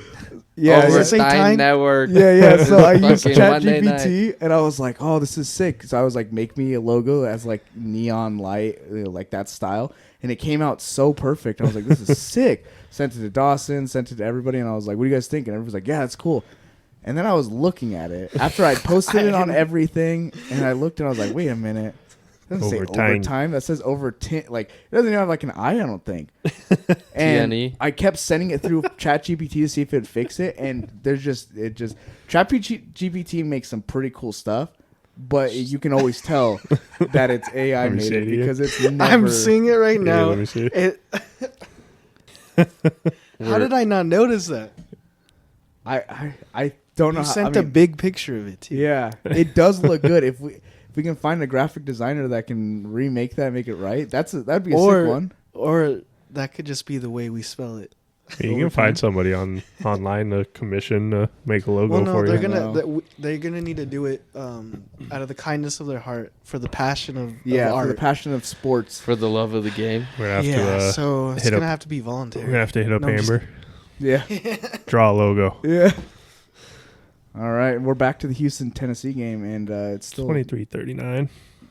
yeah, Does yeah. it say Tyne Tyne? Network. Yeah. So I used Fucking Monday night. ChatGPT, and I was like, "Oh, this is sick." So I was like, "Make me a logo as like neon light, like that style," and it came out so perfect. I was like, "This is sick." Sent it to Dawson, sent it to everybody, and I was like, "What do you guys think?" And everybody's like, "Yeah, that's cool." And then I was looking at it after I posted it on everything, and I looked and I was like, "Wait a minute." It doesn't say overtime. That says over 10. Like, it doesn't even have like an I don't think. And TNE. I kept sending it through ChatGPT to see if it'd fix it, and ChatGPT makes some pretty cool stuff, but you can always tell that it's AI Let me made see it it because it's never. I'm seeing it right Yeah, now. let me see. It, how did I not notice that? I don't know. You how, sent I a mean, big picture of it too. Yeah, it does look good. If we can find a graphic designer that can remake that, make it right, that'd be a sick one. Or that could just be the way we spell it. You can find somebody online to commission to make a logo Well, no, for they're you. they're gonna need to do it out of the kindness of their heart for the passion of Yeah, art. for the passion of sports. For the love of the game. We're gonna have Yeah, to so it's hit gonna up. have to be We're voluntary. gonna have to hit up No, I'm just- Amber. Yeah, Draw a logo. yeah. All right, we're back to the Houston Tennessee game, and it's still 23-39.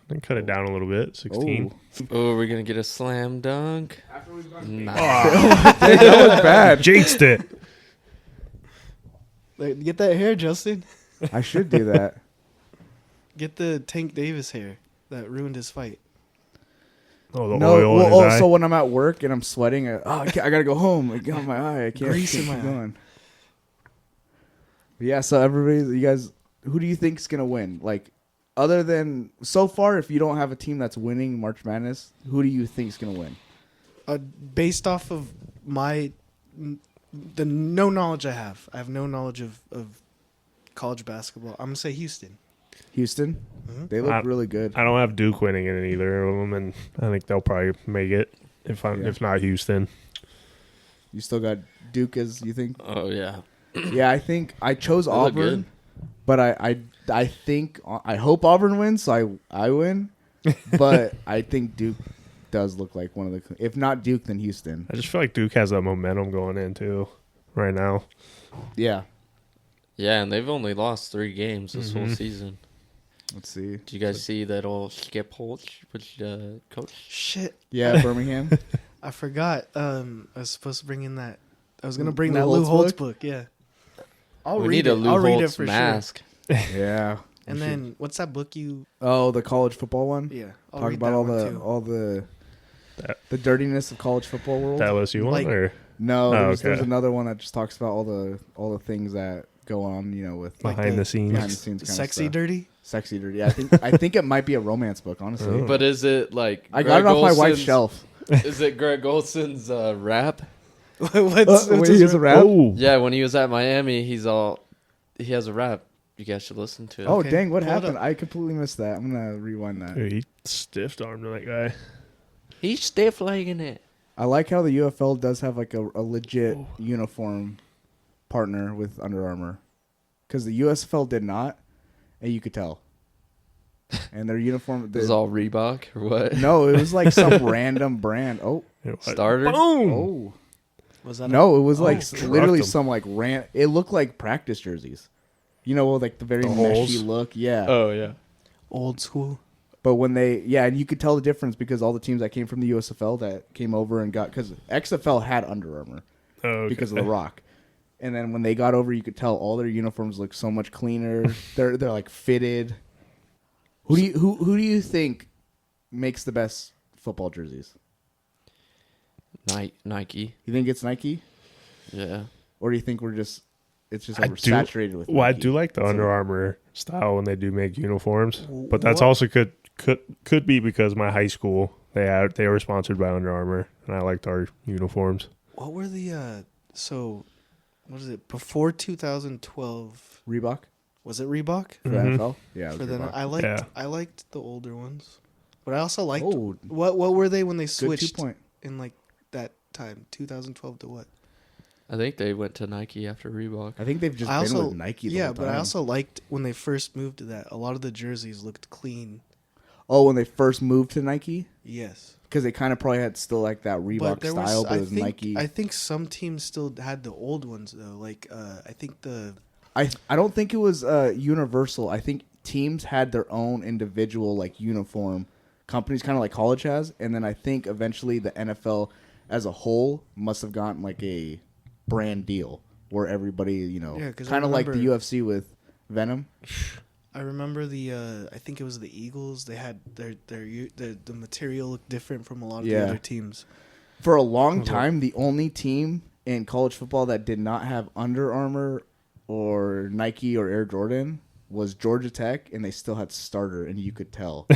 And cut it down a little bit. 16. Oh, we're gonna get a slam dunk. Nah. That was bad. Jinxed it. Get that hair, Justin. I should do that. Get the Tank Davis hair that ruined his fight. Oh, the No, oil in his eye. so when I'm at work and I'm sweating, I gotta go home. I get on my eye. I can't Grease in keep my eye. going. But yeah, so everybody, you guys, who do you think's gonna win? Like, other than so far, if you don't have a team that's winning March Madness, who do you think's gonna win? Based off of the no knowledge I have no knowledge of college basketball. I'm gonna say Houston. Houston. Mhm. They look really good. I don't have Duke winning in either of them, and I think they'll probably make it if not Houston. You still got Duke as you think? Oh yeah. Yeah, I think I chose They look Auburn, good. but I think I hope Auburn wins, so I win. But I think Duke does look like one of the, if not Duke, then Houston. I just feel like Duke has that momentum going in too, right now. Yeah. Yeah, and they've only lost 3 games this whole season. Let's see. Did you guys see that old Skip Holtz with coach? Shit, Yeah, Birmingham. I forgot. I was supposed to bring in that. I was gonna bring Lou that Lou Holtz Holtz book? book. Yeah, I'll We read need it. a Lou I'll read it Holtz for mask. Yeah. And then what's that book you? Oh, the college football one. Yeah, I'll Talk read about that all one the too. the dirtiness of college football world. That LSU one, Like- or No, Oh, there's okay. another one that just talks about all the things that go on, with Like behind the scenes. behind the scenes kind Sexy of stuff. dirty. Sexy dirty. Yeah, I think it might be a romance book, honestly. Oh. But is it like I got it off my wife's Olson's- shelf. Is it Greg Olson's rap? what's Wait, his here's a rap. Oh, Yeah, when he was at Miami, he has a rap. You guys should listen to it. Oh Okay, dang! What pull it happened? up. I completely missed that. I'm gonna rewind that. dude, he stiff armed that guy. He's stiff legging it. I like how the UFL does have like a legit uniform partner with Under Armour, because the USFL did not, and you could tell. And their uniform, Is all Reebok or what? no, it was like some random brand. Oh, Starter? Boom. oh, Was that? no, it was like Trucked literally 'em. some like It looked like practice jerseys. Like the very The meshy holes? look. Yeah. Oh yeah. Old school. But when and you could tell the difference because all the teams that came from the USFL that came over and because XFL had Under Armour Okay. because of The Rock. And then when they got over, you could tell all their uniforms look so much cleaner. they're like fitted. Who do you think makes the best football jerseys? Nike. You think it's Nike, Yeah. or do you think it's just I do- oversaturated with? Well, I Nike? do like the So- Under Armour style when they do make uniforms, but that's What? also could be because my high school they were sponsored by Under Armour, and I liked our uniforms. What were the what is it? Before 2012, Reebok was it Reebok? for Mhm. NFL. Yeah, it was For the Reebok. I liked the older ones, but I also liked Oh, what were they when they good switched 2-point. in like that time 2012 to what? I think they went to Nike after Reebok. I think they've just I been also with Nike. The yeah, whole but I time. also liked when they first moved to that. A lot of the jerseys looked clean. Oh, when they first moved to Nike? Yes. Because they kind of probably had still like that Reebok style, but it was Nike. I think some teams still had the old ones though. Like I think I don't think it was universal. I think teams had their own individual like uniform companies, kind of like college has, and then I think eventually the NFL as a whole must have gotten like a brand deal where everybody, you know, kind of like the UFC with Venom. I remember I think it was the Eagles. They had the material looked different from a lot of the other teams. For a long time, the only team in college football that did not have Under Armour or Nike or Air Jordan was Georgia Tech, and they still had Starter, and you could tell.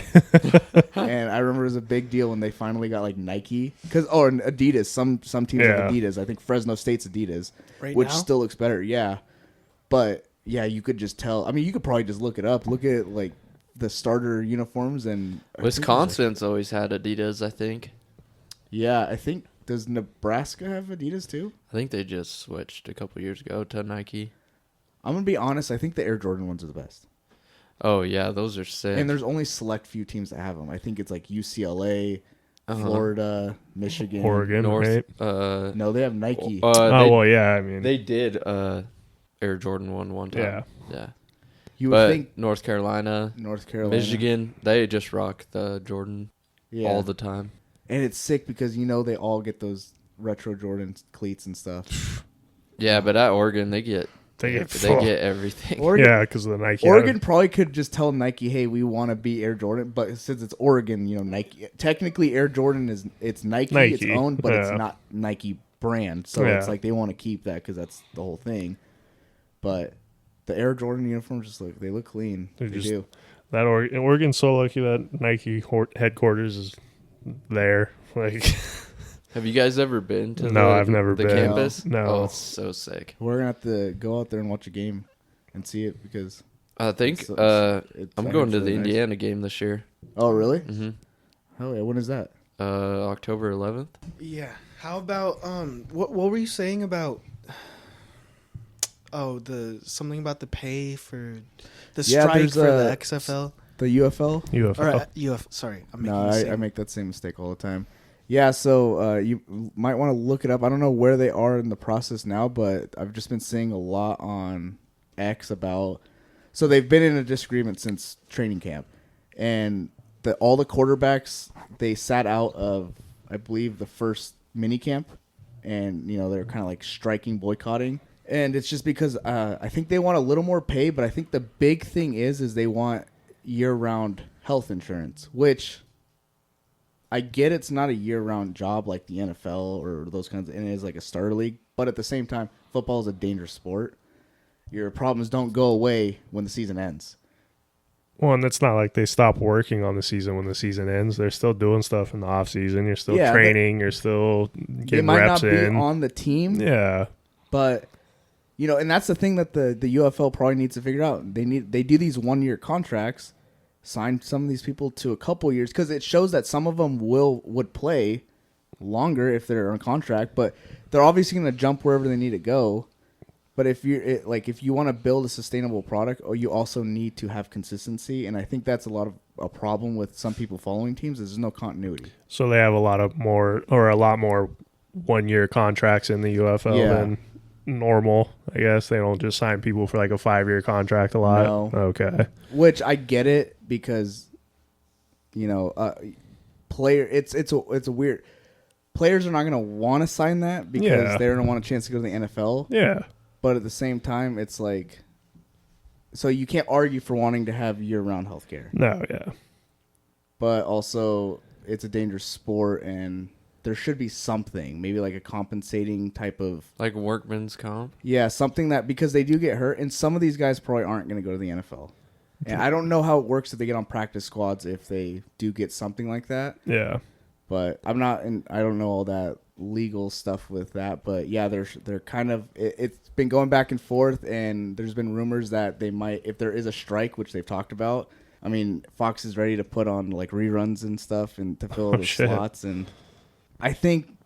And I remember it was a big deal when they finally got like Nike, or Adidas. Some teams have Adidas. I think Fresno State's Adidas, which still looks better. Yeah, but. Yeah, you could just tell. I mean, you could probably just look it up. Look at like the starter uniforms and Wisconsin's always had Adidas, I think. Yeah, I think does Nebraska have Adidas too? I think they just switched a couple years ago to Nike. I'm gonna be honest. I think the Air Jordan ones are the best. Oh yeah, those are sick. And there's only select few teams that have them. I think it's like UCLA, Florida, Michigan, Oregon, North. right? No, they have Nike. Well, yeah. I mean, they did. Air Jordan one time. Yeah. You would think North Carolina, Michigan, they just rock the Jordan all the time. And it's sick because they all get those retro Jordan cleats and stuff. Yeah, but at Oregon they get everything. Yeah, because of the Nike. Oregon probably could just tell Nike, "Hey, we want to be Air Jordan," but since it's Oregon, Nike. Technically, Air Jordan it's Nike. It's owned, but it's not Nike brand. So it's like they want to keep that because that's the whole thing. But the Air Jordan uniforms they look clean. They do. That Oregon's so lucky that Nike headquarters is there. Like, have you guys ever been to I've never the been. campus? No. Oh, it's so sick. We're gonna have to go out there and watch a game and see it because I think I'm going to the Indiana game this year. Oh, really? Mm-hmm. Oh yeah. When is that? October 11th. Yeah. How about what were you saying about? Oh, something about the pay for the strike for the XFL, the UFL. Sorry, I make that same mistake all the time. Yeah, so you might want to look it up. I don't know where they are in the process now, but I've just been seeing a lot on X about. So they've been in a disagreement since training camp, and all the quarterbacks they sat out of, I believe, the first mini camp, and they're kind of like striking, boycotting. And it's just because I think they want a little more pay, but I think the big thing is they want year-round health insurance, which I get it's not a year-round job like the NFL or those kinds of, and it is like a starter league. But at the same time, football is a dangerous sport. Your problems don't go away when the season ends. Well, and it's not like they stop working on the season when the season ends. They're still doing stuff in the off season. You're still training. You're still getting reps in. They might not be on the team. Yeah, but. And that's the thing that the UFL probably needs to figure out. They do these 1-year contracts, sign some of these people to a couple years because it shows that some of them would play longer if they're on contract, but they're obviously going to jump wherever they need to go. But if you want to build a sustainable product, you also need to have consistency, and I think that's a problem with some people following teams. There's no continuity. So they have a lot more 1-year contracts in the UFL than normal. I guess they don't just sign people for like a 5-year contract a lot. No. Okay. Which I get it because it's a weird. Players are not going to want to sign that because they don't want a chance to go to the NFL. Yeah. But at the same time, it's like, so you can't argue for wanting to have year-round healthcare. No, yeah. But also, it's a dangerous sport, and there should be something, maybe like a compensating type of... Like workman's comp? Yeah, something that, because they do get hurt, and some of these guys probably aren't going to go to the NFL. And I don't know how it works if they get on practice squads if they do get something like that. Yeah. But I don't know all that legal stuff with that. But yeah, they're kind of... It's been going back and forth, and there's been rumors that they might, if there is a strike, which they've talked about, I mean, Fox is ready to put on like reruns and stuff and to fill the slots, and... I think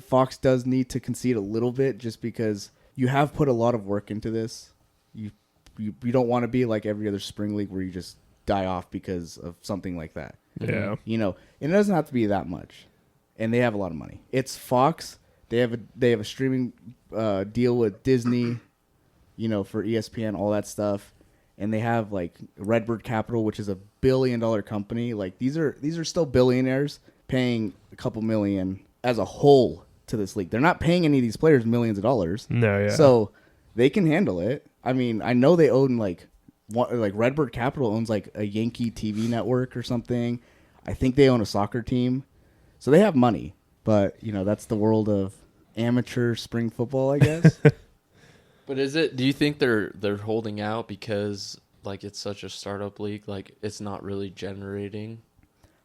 Fox does need to concede a little bit just because you have put a lot of work into this. You don't want to be like every other spring league where you just die off because of something like that. Yeah. You know, and it doesn't have to be that much. And they have a lot of money. It's Fox. They have a streaming deal with Disney, you know, for ESPN, all that stuff. And they have like Redbird Capital, which is $1 billion company. Like these are still billionaires paying a couple million as a whole to this league. They're not paying any of these players millions of dollars. No, yeah. So they can handle it. I mean, I know they own like Redbird Capital owns like a Yankee TV network or something. I think they own a soccer team. So they have money. But, you know, that's the world of amateur spring football, I guess. But do you think they're holding out because like it's such a startup league, like it's not really generating?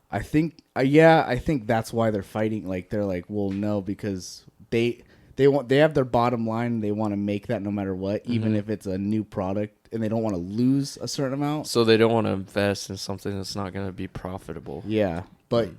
I think I think that's why they're fighting. Like they're like, well, no, because they have their bottom line. They want to make that no matter what, even if it's a new product, and they don't want to lose a certain amount. So they don't want to invest in something that's not going to be profitable. Yeah, but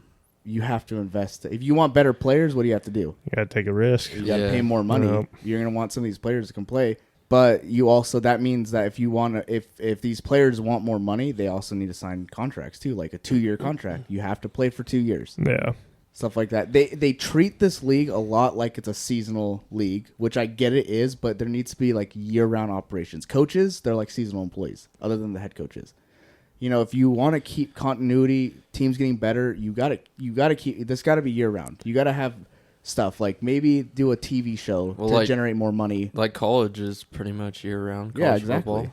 you have to invest. If you want better players, what do you have to do? You got to take a risk. You got to pay more money. Yep. You're going to want some of these players to come play. But you also, that means that if you want to, if these players want more money, they also need to sign contracts too, like a 2-year contract. You have to play for 2 years. Yeah. Stuff like that. They treat this league a lot like it's a seasonal league, which I get it is, but there needs to be like year-round operations. Coaches, they're like seasonal employees, other than the head coaches. You know, if you want to keep continuity, teams getting better, you gotta keep this. Got to be year-round. You got to have stuff like maybe do a TV show to generate more money. Like college is pretty much year-round. Yeah, exactly. Football.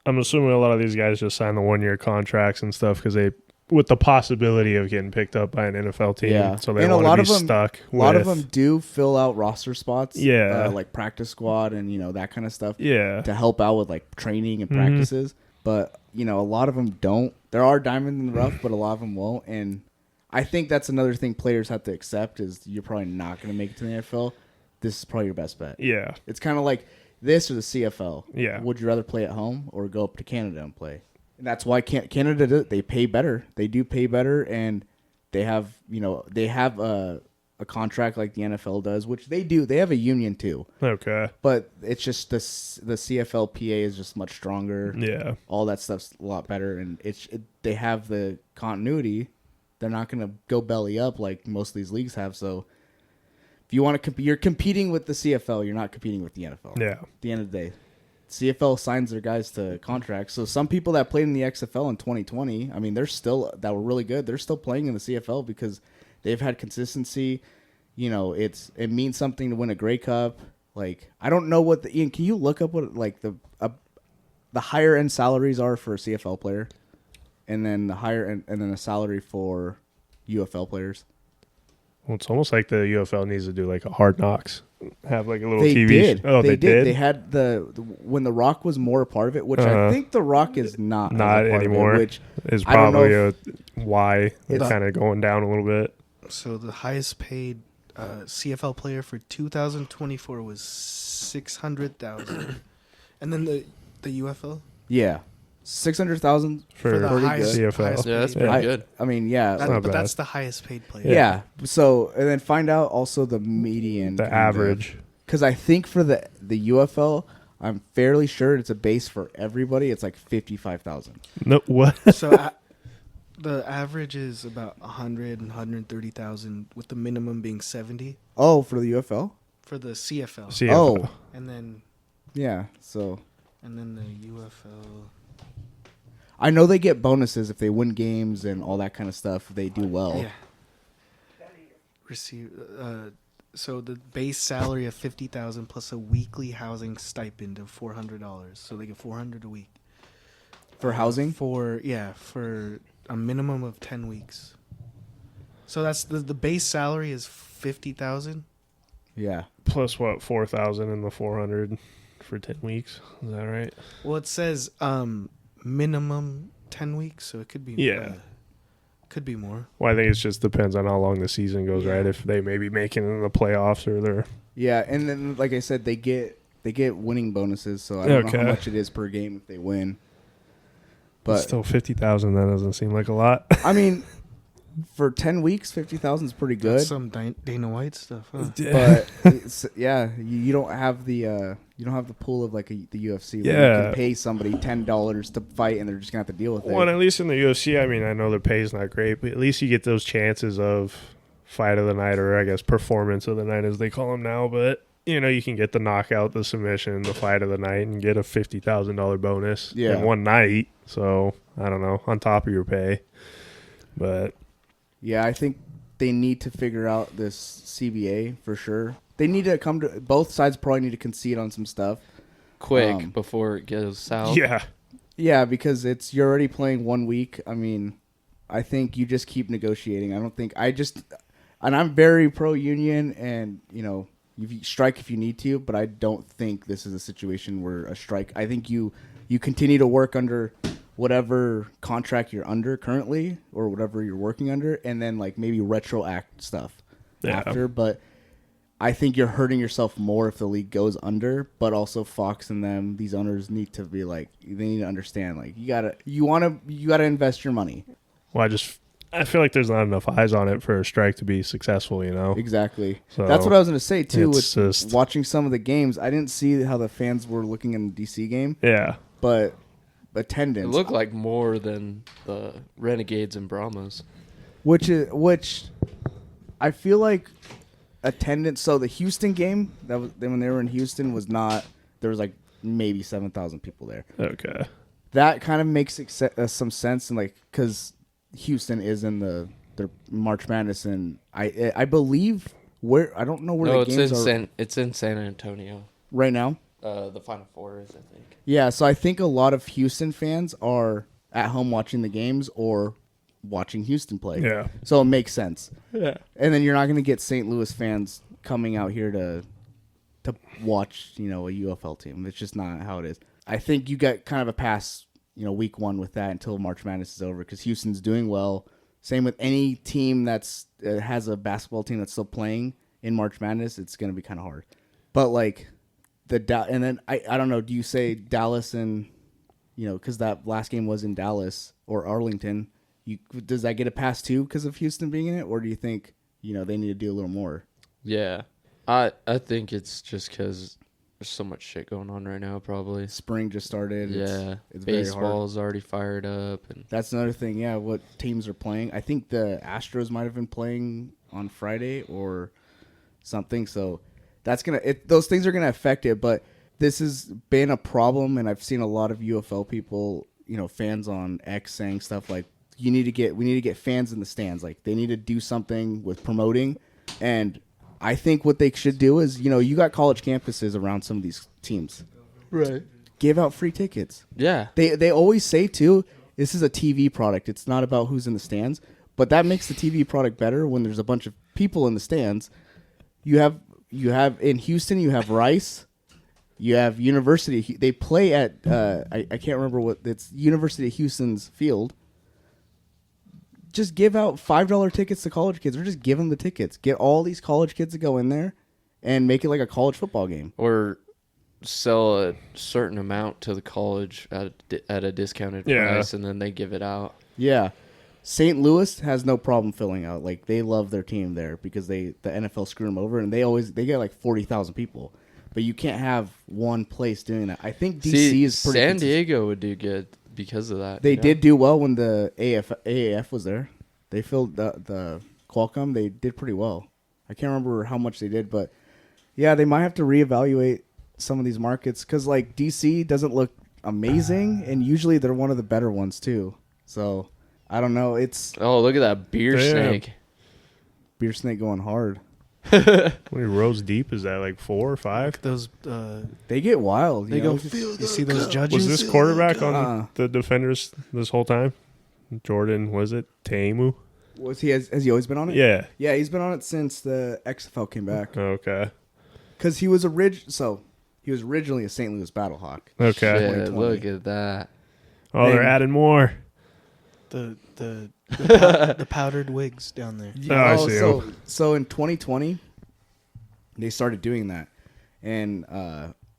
I'm assuming a lot of these guys just sign the 1-year contracts and stuff because they, with the possibility of getting picked up by an NFL team, yeah. so they want to be stuck. A lot of them do fill out roster spots, yeah, like practice squad and that kind of stuff, yeah, to help out with like training and practices. But a lot of them don't. There are diamonds in the rough, but a lot of them won't. And I think that's another thing players have to accept is you're probably not going to make it to the NFL. This is probably your best bet. Yeah, it's kind of like this or the CFL. Yeah, would you rather play at home or go up to Canada and play? And that's why Canada, they pay better. They do pay better, and they have a contract like the NFL does, which they do. They have a union too. Okay. But it's just the CFLPA is just much stronger. Yeah. All that stuff's a lot better, and they have the continuity. They're not going to go belly up like most of these leagues have. So if you want to compete, you're competing with the CFL. You're not competing with the NFL. Yeah. At the end of the day. CFL signs their guys to contracts. So some people that played in the XFL in 2020, I mean, that were really good. They're still playing in the CFL because they've had consistency. It means something to win a Grey Cup. Like, I don't know what Ian, can you look up what like the higher end salaries are for a CFL player, and then the higher end, and then the salary for UFL players? Well, it's almost like the UFL needs to do like a Hard Knocks. Have like a little they TV did. Oh, they did. They had when The Rock was more a part of it, which I think The Rock is not anymore. Which is probably why it's kind of going down a little bit. So the highest paid CFL player for 2024 was $600,000, and then the UFL. Yeah, 600,000 for the highest CFL. Highest yeah, that's pretty good. I mean, yeah, but that's the highest paid player. Yeah. So, and then find out also the median, the average. Because I think for the UFL, I'm fairly sure it's a base for everybody. It's like 55,000. No, what? So the average is about 100 and 130,000, with the minimum being 70. Oh, for the UFL? For the CFL. Oh, and then yeah. So, and then the UFL. I know they get bonuses if they win games and all that kind of stuff. They do well. Yeah. So the base salary of $50,000 plus a weekly housing stipend of $400. So they get $400 a week for housing. For a minimum of 10 weeks. So that's the base salary is $50,000. Yeah. Plus what, 4,000 and the 400 for 10 weeks. Is that right? Well, it says minimum 10 weeks, so it could be could be more. Well, I think it just depends on how long the season goes, right? If they may be making it in the playoffs or they're and then like I said, they get winning bonuses, so I don't know how much it is per game if they win. But still 50,000, that doesn't seem like a lot. I mean, For 10 weeks, 50,000 is pretty good. That's some Dana White stuff, huh? But you don't have the pool of like the UFC where you can pay somebody $10 to fight and they're just gonna have to deal with it. Well, at least in the UFC, I mean, I know the pay's not great, but at least you get those chances of fight of the night, or I guess performance of the night as they call them now. But you can get the knockout, the submission, the fight of the night, and get a $50,000 bonus in one night. So I don't know, on top of your pay, but. Yeah, I think they need to figure out this CBA for sure. They need to come to both sides. Probably need to concede on some stuff quick before it goes south. Yeah, because you're already playing 1 week. I mean, I think you just keep negotiating. And I'm very pro union, and you strike if you need to, but I don't think this is a situation where a strike. I think you continue to work under whatever contract you're under currently or whatever you're working under, and then like maybe retroact stuff after. But I think you're hurting yourself more if the league goes under. But also Fox and them, these owners need to be like, they need to understand, like you gotta invest your money. Well, I feel like there's not enough eyes on it for a strike to be successful, Exactly. So that's what I was going to say too. With just watching some of the games, I didn't see how the fans were looking in the DC game. Yeah, but attendance. It looked like more than the Renegades and Brahmas. Which I feel like attendance. So the Houston game when they were in Houston was not. There was like maybe 7,000 people there. Okay. That kind of makes some sense, and like because Houston is in their March Madness, and I believe I don't know where the games are. It's in San Antonio right now. The Final Four is, I think. Yeah, so I think a lot of Houston fans are at home watching the games or watching Houston play. Yeah. So it makes sense. Yeah. And then you're not going to get St. Louis fans coming out here to watch, a UFL team. It's just not how it is. I think you got kind of a pass, week one with that until March Madness is over because Houston's doing well. Same with any team that's has a basketball team that's still playing in March Madness. It's going to be kind of hard. But like and then I don't know. Do you say Dallas and because that last game was in Dallas or Arlington? Does that get a pass too because of Houston being in it, or do you think they need to do a little more? Yeah, I think it's just because there's so much shit going on right now. Probably spring just started. Yeah, it's baseball's already fired up, and that's another thing. Yeah, what teams are playing? I think the Astros might have been playing on Friday or something. So. Those things are gonna affect it, but this has been a problem, and I've seen a lot of UFL people, fans on X saying stuff like, we need to get fans in the stands, like they need to do something with promoting, and I think what they should do is, you got college campuses around some of these teams, Right. Give out free tickets. Yeah, they always say too, this is a TV product. It's not about who's in the stands, but that makes the TV product better when there's a bunch of people in the stands. You have in Houston, you have Rice, you have University. They play at I can't remember what it's University of Houston's field. Just give out $5 tickets to college kids, or just give them the tickets. Get all these college kids to go in there, and make it like a college football game. Or sell a certain amount to the college at a discounted price, and then they give it out. Yeah. St. Louis has no problem filling out. Like they love their team there because the NFL screw them over, and they get like 40,000 people. But you can't have one place doing that. I think DC is pretty. San Diego would do good because of that. They did do well when the AAF was there. They filled the Qualcomm. They did pretty well. I can't remember how much they did, but yeah, they might have to reevaluate some of these markets because like DC doesn't look amazing, and usually they're one of the better ones too. So. I don't know. Look at that beer snake. Beer snake going hard. How many rows deep is that? Like 4 or 5? Those they get wild. They go. You see those judges? Was this quarterback on the defenders this whole time? Jordan, was it Taimu? Was he? Has he always been on it? Yeah. Yeah, he's been on it since the XFL came back. Okay. Because he was originally a St. Louis Battlehawk. Okay. Yeah, look at that. Oh, they're adding more. The powdered wigs down there. I see. So in 2020, they started doing that, and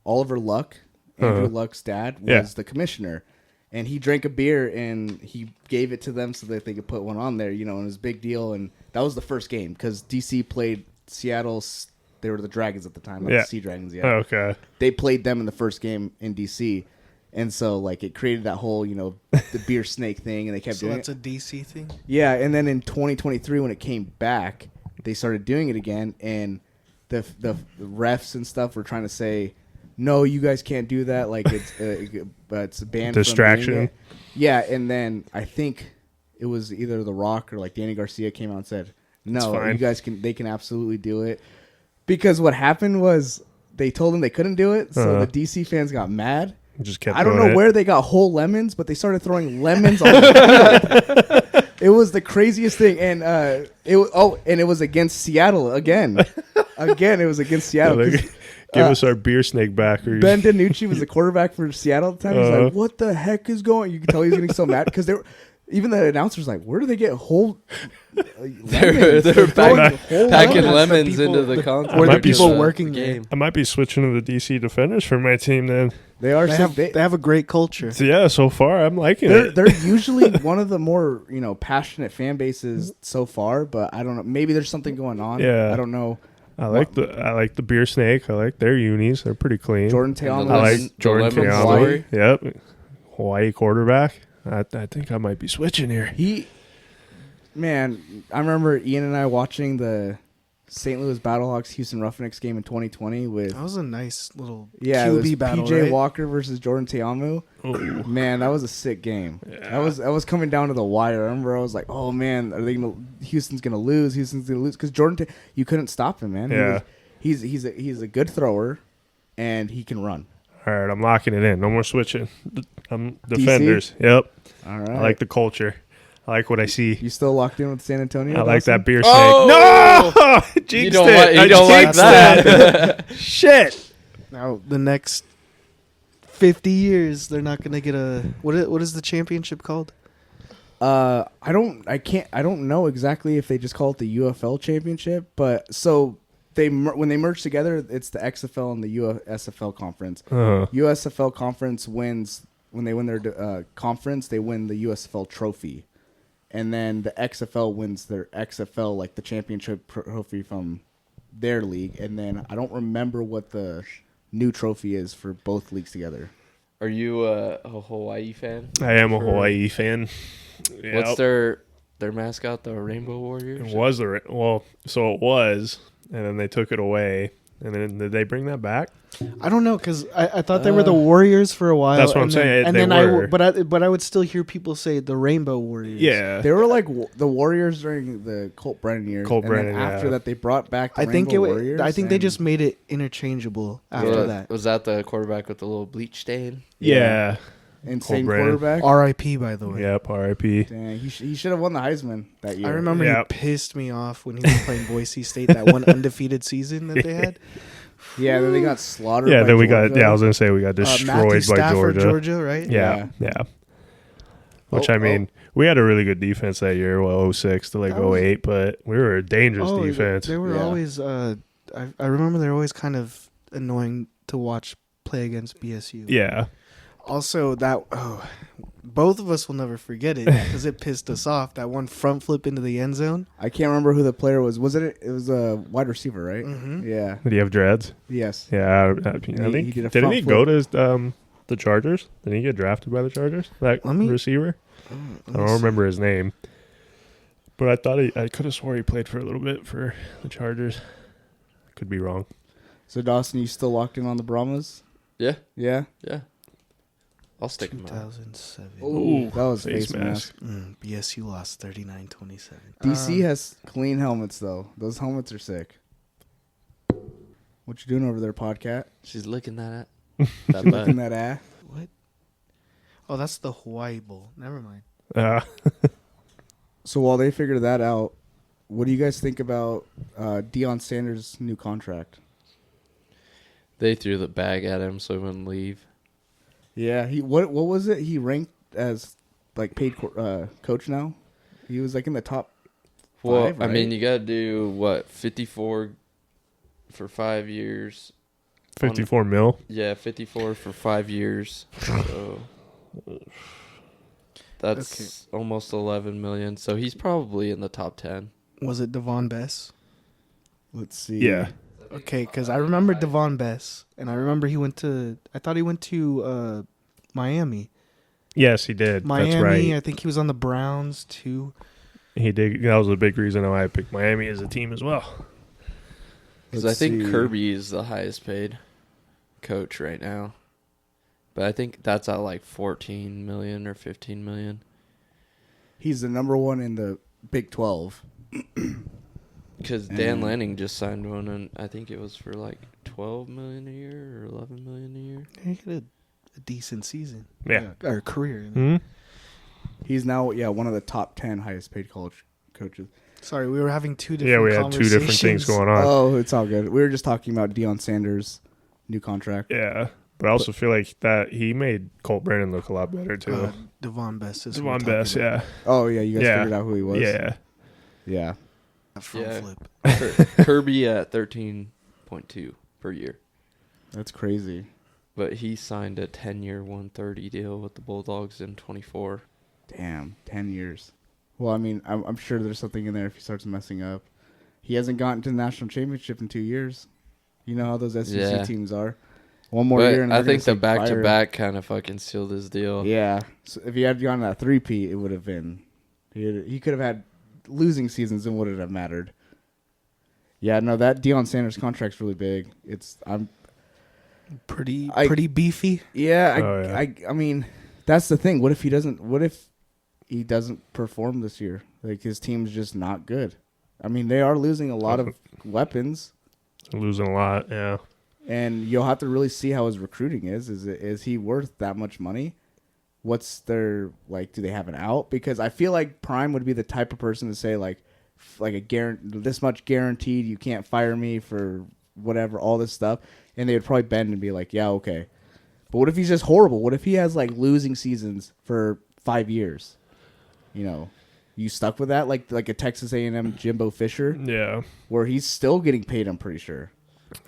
Oliver Luck, Andrew Luck's dad, was the commissioner, and he drank a beer and he gave it to them so that they could put one on there, and it was a big deal. And that was the first game because DC played Seattle. They were the Dragons at the time, like the Sea Dragons. Yeah. Okay. They played them in the first game in DC, and so like it created that whole the beer snake thing, and they kept doing it. So that's a DC thing. Yeah, and then in 2023 when it came back, they started doing it again, and the refs and stuff were trying to say, no, you guys can't do that. Like it's a ban. Distraction. From doing it. Yeah, and then I think it was either The Rock or like Danny Garcia came out and said, no, you guys can. They can absolutely do it, because what happened was they told them they couldn't do it, so the DC fans got mad. Just kept. I don't know where they got whole lemons, but they started throwing lemons on the field. It was the craziest thing, and it was against Seattle again. Again, it was against Seattle. Give us our beer snake back. Or Ben DiNucci was the quarterback for Seattle at the time. He's like, "What the heck is going?" You could tell he was getting so mad because they were. Even the announcers like, "Where do they get whole?" They're packing lemons into the contest. Were there there people the working game? I might be switching to the DC Defenders for my team then. They have a great culture. So yeah, so far I'm liking it. They're usually one of the more passionate fan bases so far, but I don't know. Maybe there's something going on. Yeah. I don't know. I like the beer snake. I like their unis. They're pretty clean. Jordan Te'amu. I like Jordan Te'amu. Yep, Hawaii quarterback. I think I might be switching here. I remember Ian and I watching the St. Louis Battlehawks Houston Roughnecks game in 2020 with that was a nice little it was QB battle, PJ right? Walker versus Jordan Te'amu. Man, that was a sick game. Yeah. I was coming down to the wire. I remember I was like, "Oh man, Houston's gonna lose? Houston's gonna lose?" Because you couldn't stop him, man. Yeah, he's a good thrower, and he can run. All right, I'm locking it in. No more switching. I'm Defenders. DC? Yep. All right. I like the culture. I like what I see. You still locked in with San Antonio? I like that beer snake. Oh! No! Jinxed You don't it. like that. Shit. Now the next 50 years, they're not going to get a what is the championship called? I don't know exactly if they just call it the UFL championship, but so when they merge together, it's the XFL and the USFL conference. USFL conference wins when they win their conference. They win the USFL trophy, and then the XFL wins their XFL, like the championship trophy from their league. And then I don't remember what the new trophy is for both leagues together. Are you a Hawaii fan? I am a Hawaii fan. Yep. What's their mascot? The Rainbow Warriors? It was it was. And then they took it away. And then did they bring that back? I don't know, because I thought they were the Warriors for a while. That's what I'm saying. And they then were. but I would still hear people say the Rainbow Warriors. Yeah. They were like the Warriors during the Colt Brennan years. Then after that, they brought back the Rainbow Warriors. I think they just made it interchangeable after that. Was that the quarterback with the little bleach stain? Yeah. Insane quarterback. R.I.P. by the way. Yep, R.I.P. Dang, he should have won the Heisman that year. I remember he pissed me off when he was playing Boise State that one undefeated season that they had. Yeah, then they got slaughtered. Yeah, by then Georgia. I was gonna say we got destroyed by Georgia, right? Yeah. Which we had a really good defense that year. Well, 06 to 08, but we were a dangerous defense. They were always. I remember they were always kind of annoying to watch play against BSU. Yeah. Also, both of us will never forget it because it pissed us off. That one front flip into the end zone. I can't remember who the player was. Was it? It was a wide receiver, right? Mm-hmm. Yeah. Did he have dreads? Yes. Yeah. I think didn't he go to the Chargers? Didn't he get drafted by the Chargers? That receiver? I don't remember his name, but I thought I could have swore he played for a little bit for the Chargers. Could be wrong. So Dawson, you still locked in on the Brahmas? Yeah. Yeah. Yeah. I'll stick him out. 2007. Ooh, that was face mask. BSU lost 39-27. DC has clean helmets though. Those helmets are sick. What you doing over there, Podcat? She's licking that Licking that ass. What? Oh, that's the Hawaii Bowl. Never mind. So while they figure that out, what do you guys think about Deion Sanders' new contract? They threw the bag at him so he wouldn't leave. Yeah, what was it? He ranked as like paid coach now. He was like in the top. Well, 5, right? I mean, you got to do what 54 for 5 years. 54 mil. Yeah, 54 for 5 years. So That's almost 11 million. So he's probably in the top 10. Was it Devon Bess? Let's see. Yeah. Okay, because I remember Devon Bess, and I remember I thought he went to Miami. Yes, he did. Miami, That's right. I think he was on the Browns too. He did. That was a big reason why I picked Miami as a team as well. Because I think Kirby is the highest paid coach right now. But I think that's at like 14 million or 15 million. He's the number one in the Big 12. Because Dan Lanning just signed one, and I think it was for like 12 million a year or 11 million a year. He had a decent season. Yeah. Or career. Hmm? He's now, one of the top 10 highest paid college coaches. Sorry, we were having two different Yeah, we had two different things going on. Oh, it's all good. We were just talking about Deion Sanders' new contract. Yeah. But I also feel like that he made Colt Brennan look a lot better, too. Devon Bess is Devon Bess, yeah. Oh, yeah, you guys figured out who he was? Yeah. Yeah. Flip. Kirby at 13.2 per year. That's crazy. But he signed a 10-year, 130 deal with the Bulldogs in 24. Damn, 10 years. Well, I mean, I'm sure there's something in there if he starts messing up. He hasn't gotten to the national championship in 2 years. You know how those SEC teams are. One more year, and I think the back-to-back kind of fucking sealed his deal. Yeah. So if he had gone that 3-peat, it would have been. He could have had losing seasons and wouldn't have mattered. Yeah, no, that Deion Sanders contract's really big. I'm pretty beefy. Yeah, I mean, that's the thing. What if he doesn't perform this year? Like, his team's just not good. I mean, they are losing a lot of weapons. Losing a lot, yeah. And you'll have to really see how his recruiting is. Is he worth that much money? What's their, like, do they have an out? Because I feel like Prime would be the type of person to say, like this much guaranteed, you can't fire me for whatever, all this stuff. And they would probably bend and be like, yeah, okay. But what if he's just horrible? What if he has, like, losing seasons for 5 years? You know, you stuck with that? Like a Texas A&M Jimbo Fisher? Yeah. Where he's still getting paid, I'm pretty sure.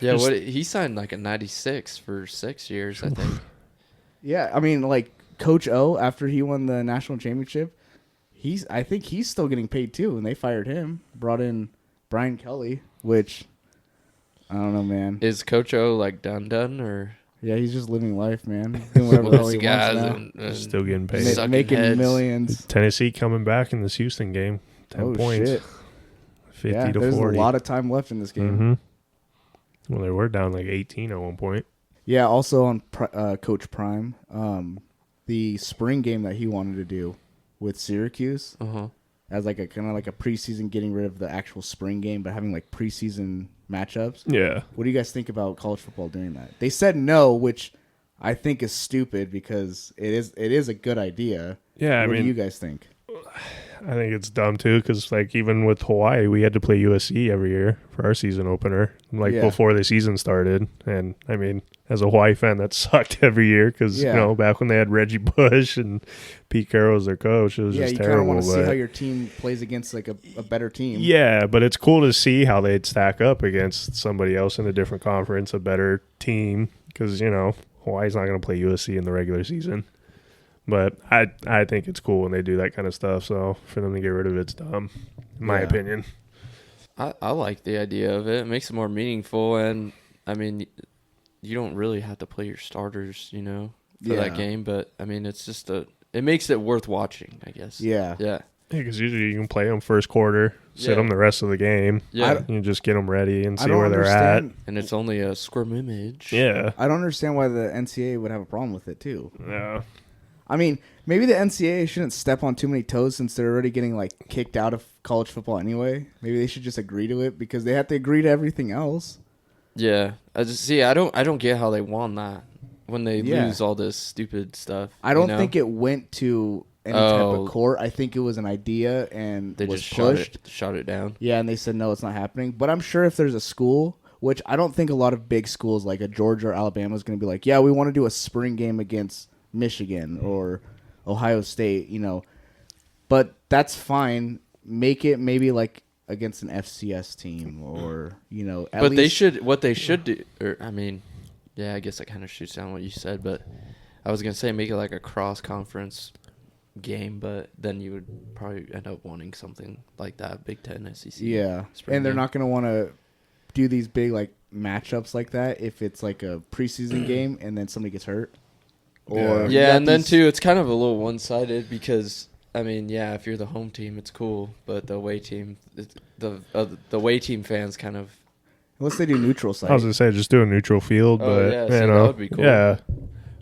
Yeah, he signed like a 96 for 6 years, I think. Yeah, I mean, like, Coach O, after he won the national championship, I think he's still getting paid too, and they fired him, brought in Brian Kelly, which I don't know, man. Is Coach O like done or? Yeah, he's just living life, man. Doing whatever the hell he wants now. Still getting paid. Making heads. Millions. Tennessee coming back in this Houston game. 10 points. Shit. 50 yeah, to there's 40. a lot of time left in this game. Mm-hmm. Well, they were down like 18 at one point. Yeah, also on Coach Prime, the spring game that he wanted to do with Syracuse as like a kind of like a preseason, getting rid of the actual spring game, but having like preseason matchups. Yeah. What do you guys think about college football doing that? They said no, which I think is stupid because it is a good idea. Yeah, what do you guys think? I think it's dumb too, because like even with Hawaii, we had to play USC every year for our season opener, before the season started. And I mean, as a Hawaii fan, that sucked every year because you know, back when they had Reggie Bush and Pete Carroll as their coach, it was just terrible. Yeah, you kind of want to see how your team plays against like a better team. Yeah, but it's cool to see how they'd stack up against somebody else in a different conference, a better team, because you know Hawaii's not going to play USC in the regular season. But I think it's cool when they do that kind of stuff. So for them to get rid of it's dumb, in my opinion. I like the idea of it. It makes it more meaningful, and I mean, you don't really have to play your starters, you know, for that game. But I mean, it's just it makes it worth watching, I guess. Yeah. Yeah. Because usually you can play them first quarter, sit them the rest of the game. Yeah. You just get them ready and see where they're at. And it's only a scrimmage. Yeah. I don't understand why the NCAA would have a problem with it too. Yeah. I mean, maybe the NCAA shouldn't step on too many toes since they're already getting like kicked out of college football anyway. Maybe they should just agree to it because they have to agree to everything else. Yeah, I don't get how they won that when they lose all this stupid stuff. I don't think it went to any type of court. I think it was an idea and they was just pushed. shot it down. Yeah, and they said no, it's not happening. But I'm sure if there's a school, which I don't think a lot of big schools like a Georgia or Alabama is going to be like, yeah, we want to do a spring game against Michigan or Ohio State, you know, but that's fine. Make it maybe like against an FCS team or, you know, but what they should do, or I mean, yeah, I guess that kind of shoots down what you said, but I was going to say make it like a cross conference game, but then you would probably end up wanting something like that, Big Ten, SEC. Yeah, spring and they're game. not going to want to do these big like matchups like that if it's like a preseason game and then somebody gets hurt. Or Yeah, and then too, it's kind of a little one-sided because I mean, yeah, if you're the home team, it's cool, but the away team, the away team fans kind of. unless they do neutral site. I was gonna say just do a neutral field, Oh, but yeah, you see, know, that would be cool. yeah,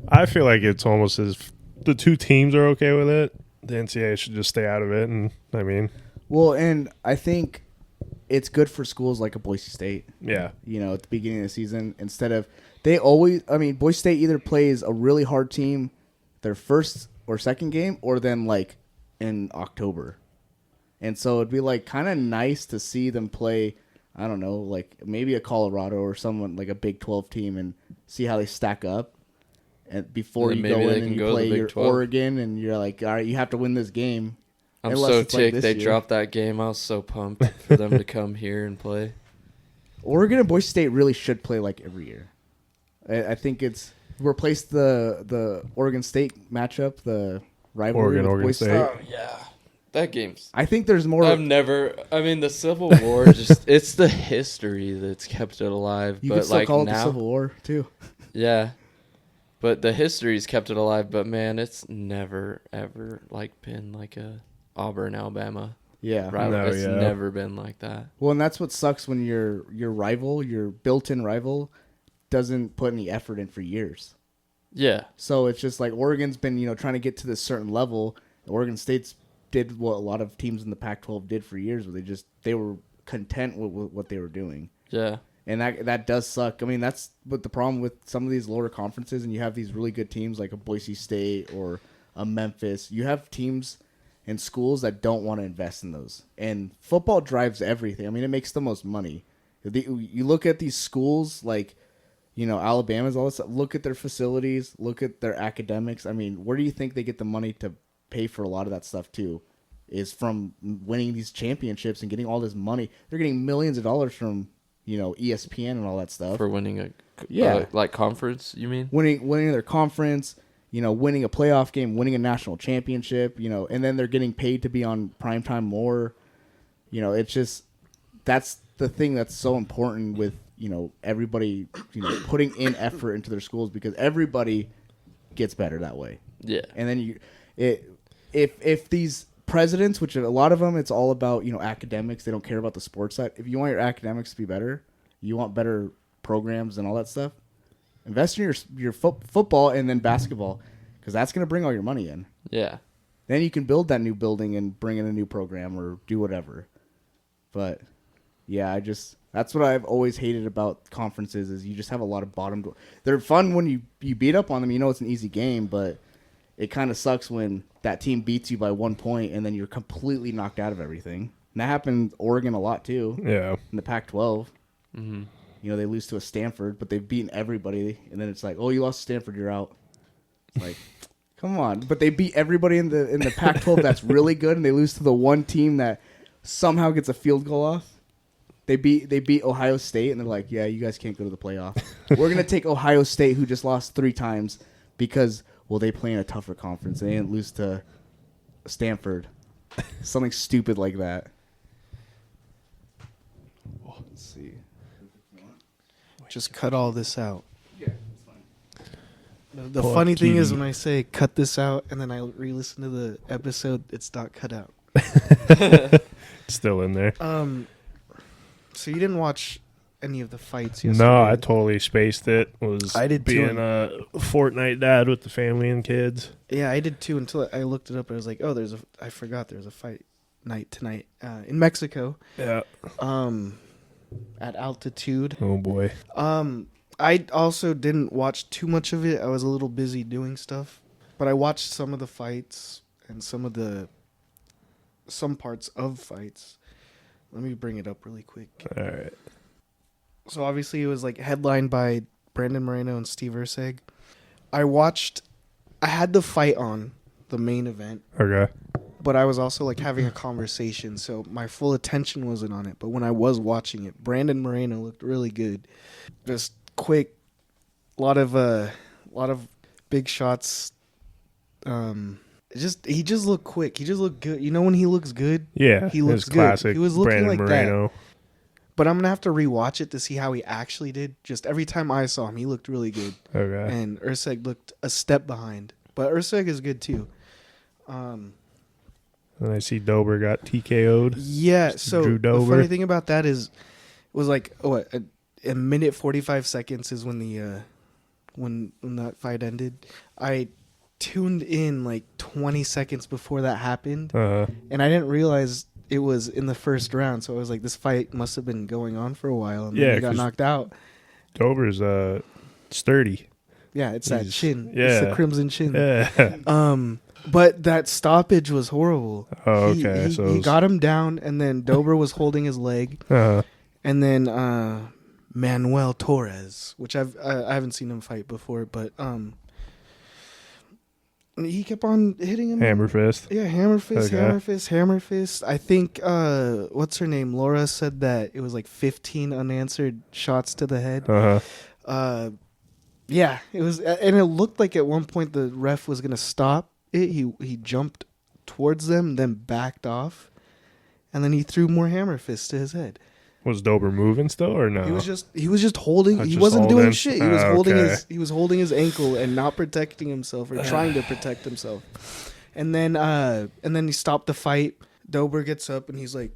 I feel like it's almost as the two teams are okay with it. The NCAA should just stay out of it, and I mean, Well, and I think it's good for schools like a Boise State. yeah, You know, at the beginning of the season, instead of Boise State either plays a really hard team their first or second game, or then like in October, and so it'd be like kind of nice to see them play. I don't know, like maybe a Colorado or someone like a Big 12 team, and see how they stack up. And before And you then go maybe in they and can you go to play the Big your 12. Oregon, and you're like, all right, you have to win this game. I'm Unless so it's like ticked this they year. dropped that game. I was so pumped for them to come here and play. Oregon and Boise State really should play like every year. I think it's replace the Oregon State matchup, the rivalry with Oregon Boise State. State. Oh yeah, that game's. I think there's more. The Civil War it's the history that's kept it alive. You but could still like call it now, the Civil War too. yeah, but the history's kept it alive. But man, it's never ever like been like a Auburn, Alabama Yeah. rivalry. No, It's yeah. never been like that. Well, and that's what sucks when your rival, your built-in rival, doesn't put any effort in for years. Yeah, So it's just like Oregon's been, trying to get to this certain level. Oregon State's did what a lot of teams in the Pac-12 did for years, where they were content with what they were doing. yeah, And that does suck. I mean, that's what the problem with some of these lower conferences, and you have these really good teams like a Boise State or a Memphis. You have teams and schools that don't want to invest in those. And football drives everything. I mean, it makes the most money. You look at these schools like, Alabama's, all this stuff. Look at their facilities. Look at their academics. I mean, where do you think they get the money to pay for a lot of that stuff too? Is from winning these championships and getting all this money. They're getting millions of dollars from ESPN and all that stuff. for winning a Yeah. like conference. You mean? winning their conference, winning a playoff game, winning a national championship, and then they're getting paid to be on primetime more. It's just that's the thing that's so important with everybody putting in effort into their schools, because everybody gets better that way. Yeah, And then if these presidents, which a lot of them, it's all about academics. They don't care about the sports side. If you want your academics to be better, you want better programs and all that stuff, invest in your football and then basketball, because that's going to bring all your money in. yeah. Then you can build that new building and bring in a new program or do whatever. But yeah, that's what I've always hated about conferences, is you just have a lot of bottom. They're fun when you beat up on them. It's an easy game, but it kind of sucks when that team beats you by 1 point and then you're completely knocked out of everything. And that happened Oregon a lot too. yeah. In the Pac-12. Mm-hmm. They lose to a Stanford, but they've beaten everybody, and then it's like, oh, you lost to Stanford, you're out. It's like, come on. But they beat everybody in the Pac-12 that's really good, and they lose to the one team that somehow gets a field goal off. They beat Ohio State, and they're like, yeah, you guys can't go to the playoff. We're gonna take Ohio State, who just lost 3 times, because they play in a tougher conference. They didn't lose to Stanford. Something stupid like that. Let's see. Just cut all this out. Yeah, it's fine. The Pull funny up thing is TV. when I say cut this out and then I re-listen to the episode, it's not cut out. Still in there. So you didn't watch any of the fights yesterday? No, I totally spaced it. I did too. being a fortnight dad with the family and kids. Yeah, I did too, until I looked it up. I was like, oh, I forgot there's a fight night tonight in Mexico. Yeah. At altitude. Oh boy. I also didn't watch too much of it. I was a little busy doing stuff, but I watched some of the fights and some parts of fights. Let me bring it up really quick. All right. So obviously it was like headlined by Brandon Moreno and Steve Erceg. I had the fight on, the main event, Okay. but I was also like having a conversation, so my full attention wasn't on it. But when I was watching it, Brandon Moreno looked really good. Just quick, a lot of big shots. he just looked quick. He just looked good. You know when he looks good? Yeah, he looks his good. classic He was looking Brandon like Moreno. that. But I'm gonna have to rewatch it to see how he actually did. Just every time I saw him, he looked really good. Okay. And Urseg looked a step behind. But Urseg is good too. And I see Dober got TKO'd. Yeah. So Drew the Dober. funny thing about that is, it was like a minute 45 seconds is when the when that fight ended. I tuned in like 20 seconds before that happened, and I didn't realize it was in the first round. So I was like, this fight must have been going on for a while, and then he got knocked out. Dober's sturdy. Yeah, it's that chin. Yeah. It's the crimson chin. Yeah. But that stoppage was horrible. Oh, okay. He got him down, and then Dober was holding his leg, and then Manuel Torres, which I haven't seen him fight before, but he kept on hitting him. Hammer fist. Yeah, hammer fist, Okay. hammer fist, hammer fist. I think what's her name? Laura said that it was like 15 unanswered shots to the head. Yeah, it was, and it looked like at one point the ref was gonna stop it. He jumped towards them, then backed off, and then he threw more hammer fists to his head. Was Dober moving still or no? He was just holding. He Just wasn't holding? doing shit. He was holding okay. his holding his ankle and not protecting himself or trying to protect himself. And then he stopped the fight. Dober gets up and he's like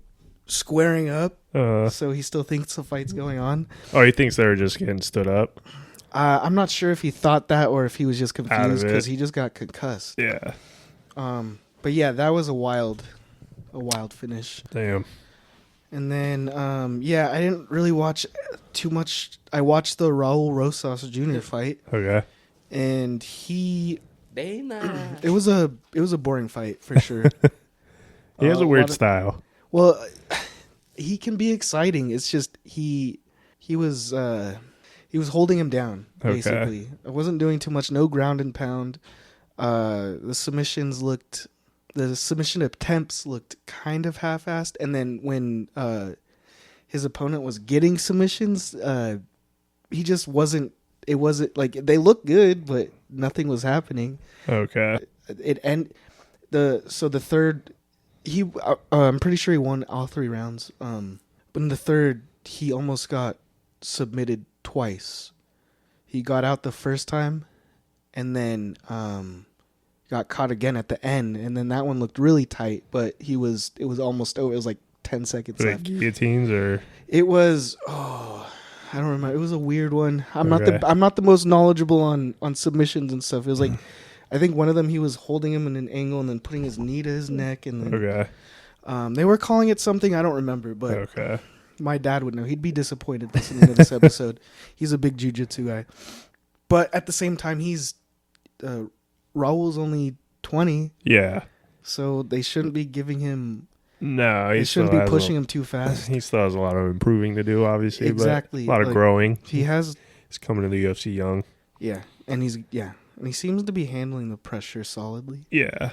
squaring up. So he still thinks the fight's going on. Oh, he thinks they were just getting stood up. I'm not sure if he thought that or if he was just confused because he just got concussed. Yeah. But yeah, that was a wild finish. Damn. And then, I didn't really watch too much. I watched the Raul Rosas Jr. fight. Okay. And it was a boring fight for sure. He has a weird style. Well, he can be exciting. It's just he was holding him down basically. Okay. I wasn't doing too much. No ground and pound. The submission attempts looked kind of half-assed, and then when his opponent was getting submissions, he just wasn't. It wasn't like they looked good, but nothing was happening. Okay. The third, I'm pretty sure he won all 3 rounds. But in the third, he almost got submitted twice. He got out the first time, and then got caught again at the end, and then that one looked really tight, but it was almost over. It was like 10 seconds left. Guillotines or it was I don't remember. It was a weird one. I'm not the most knowledgeable on submissions and stuff. It was like I think one of them he was holding him in an angle and then putting his knee to his neck, and then they were calling it something I don't remember, but my dad would know. He'd be disappointed listening to this episode. He's a big jiu-jitsu guy, but at the same time he's Raul's only 20. Yeah. So they shouldn't be giving him... No, they shouldn't be pushing him too fast. He still has a lot of improving to do, obviously. Exactly. But a lot of growing. He's coming to the UFC young. Yeah. And he seems to be handling the pressure solidly. Yeah.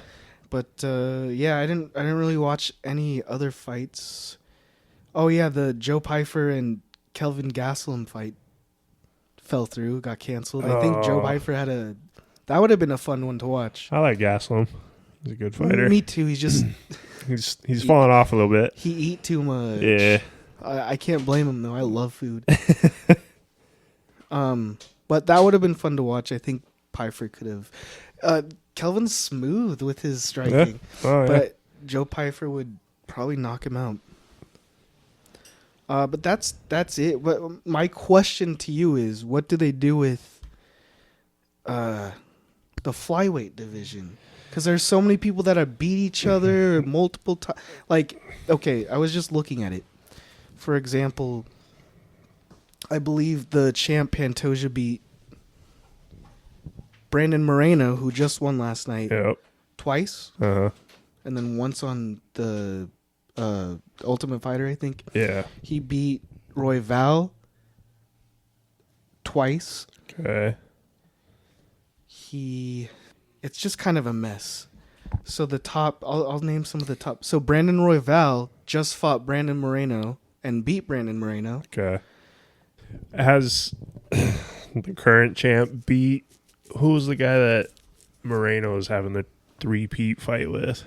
But I didn't really watch any other fights. Oh yeah, the Joe Pyfer and Kelvin Gastelum fight fell through, got canceled. I think Joe Pyfer that would have been a fun one to watch. I like Gastelum. He's a good fighter. Me too. He's just he's falling off a little bit. He eat too much. Yeah. I can't blame him though. I love food. But that would have been fun to watch. I think Pyfer could have. Kelvin's smooth with his striking, but Joe Pyfer would probably knock him out. But that's it. But my question to you is, what do they do with the flyweight division? Because there's so many people that have beat each other multiple times. Like, okay, I was just looking at it. For example, I believe the champ Pantoja beat Brandon Moreno, who just won last night, twice. And then once on the Ultimate Fighter, I think. Yeah. He beat Roy Val twice. Okay. It's just kind of a mess. So the top, I'll name some of the top. So Brandon Royval just fought Brandon Moreno and beat Brandon Moreno. Okay. Has the current champ beat, who was the guy that Moreno was having the three-peat fight with?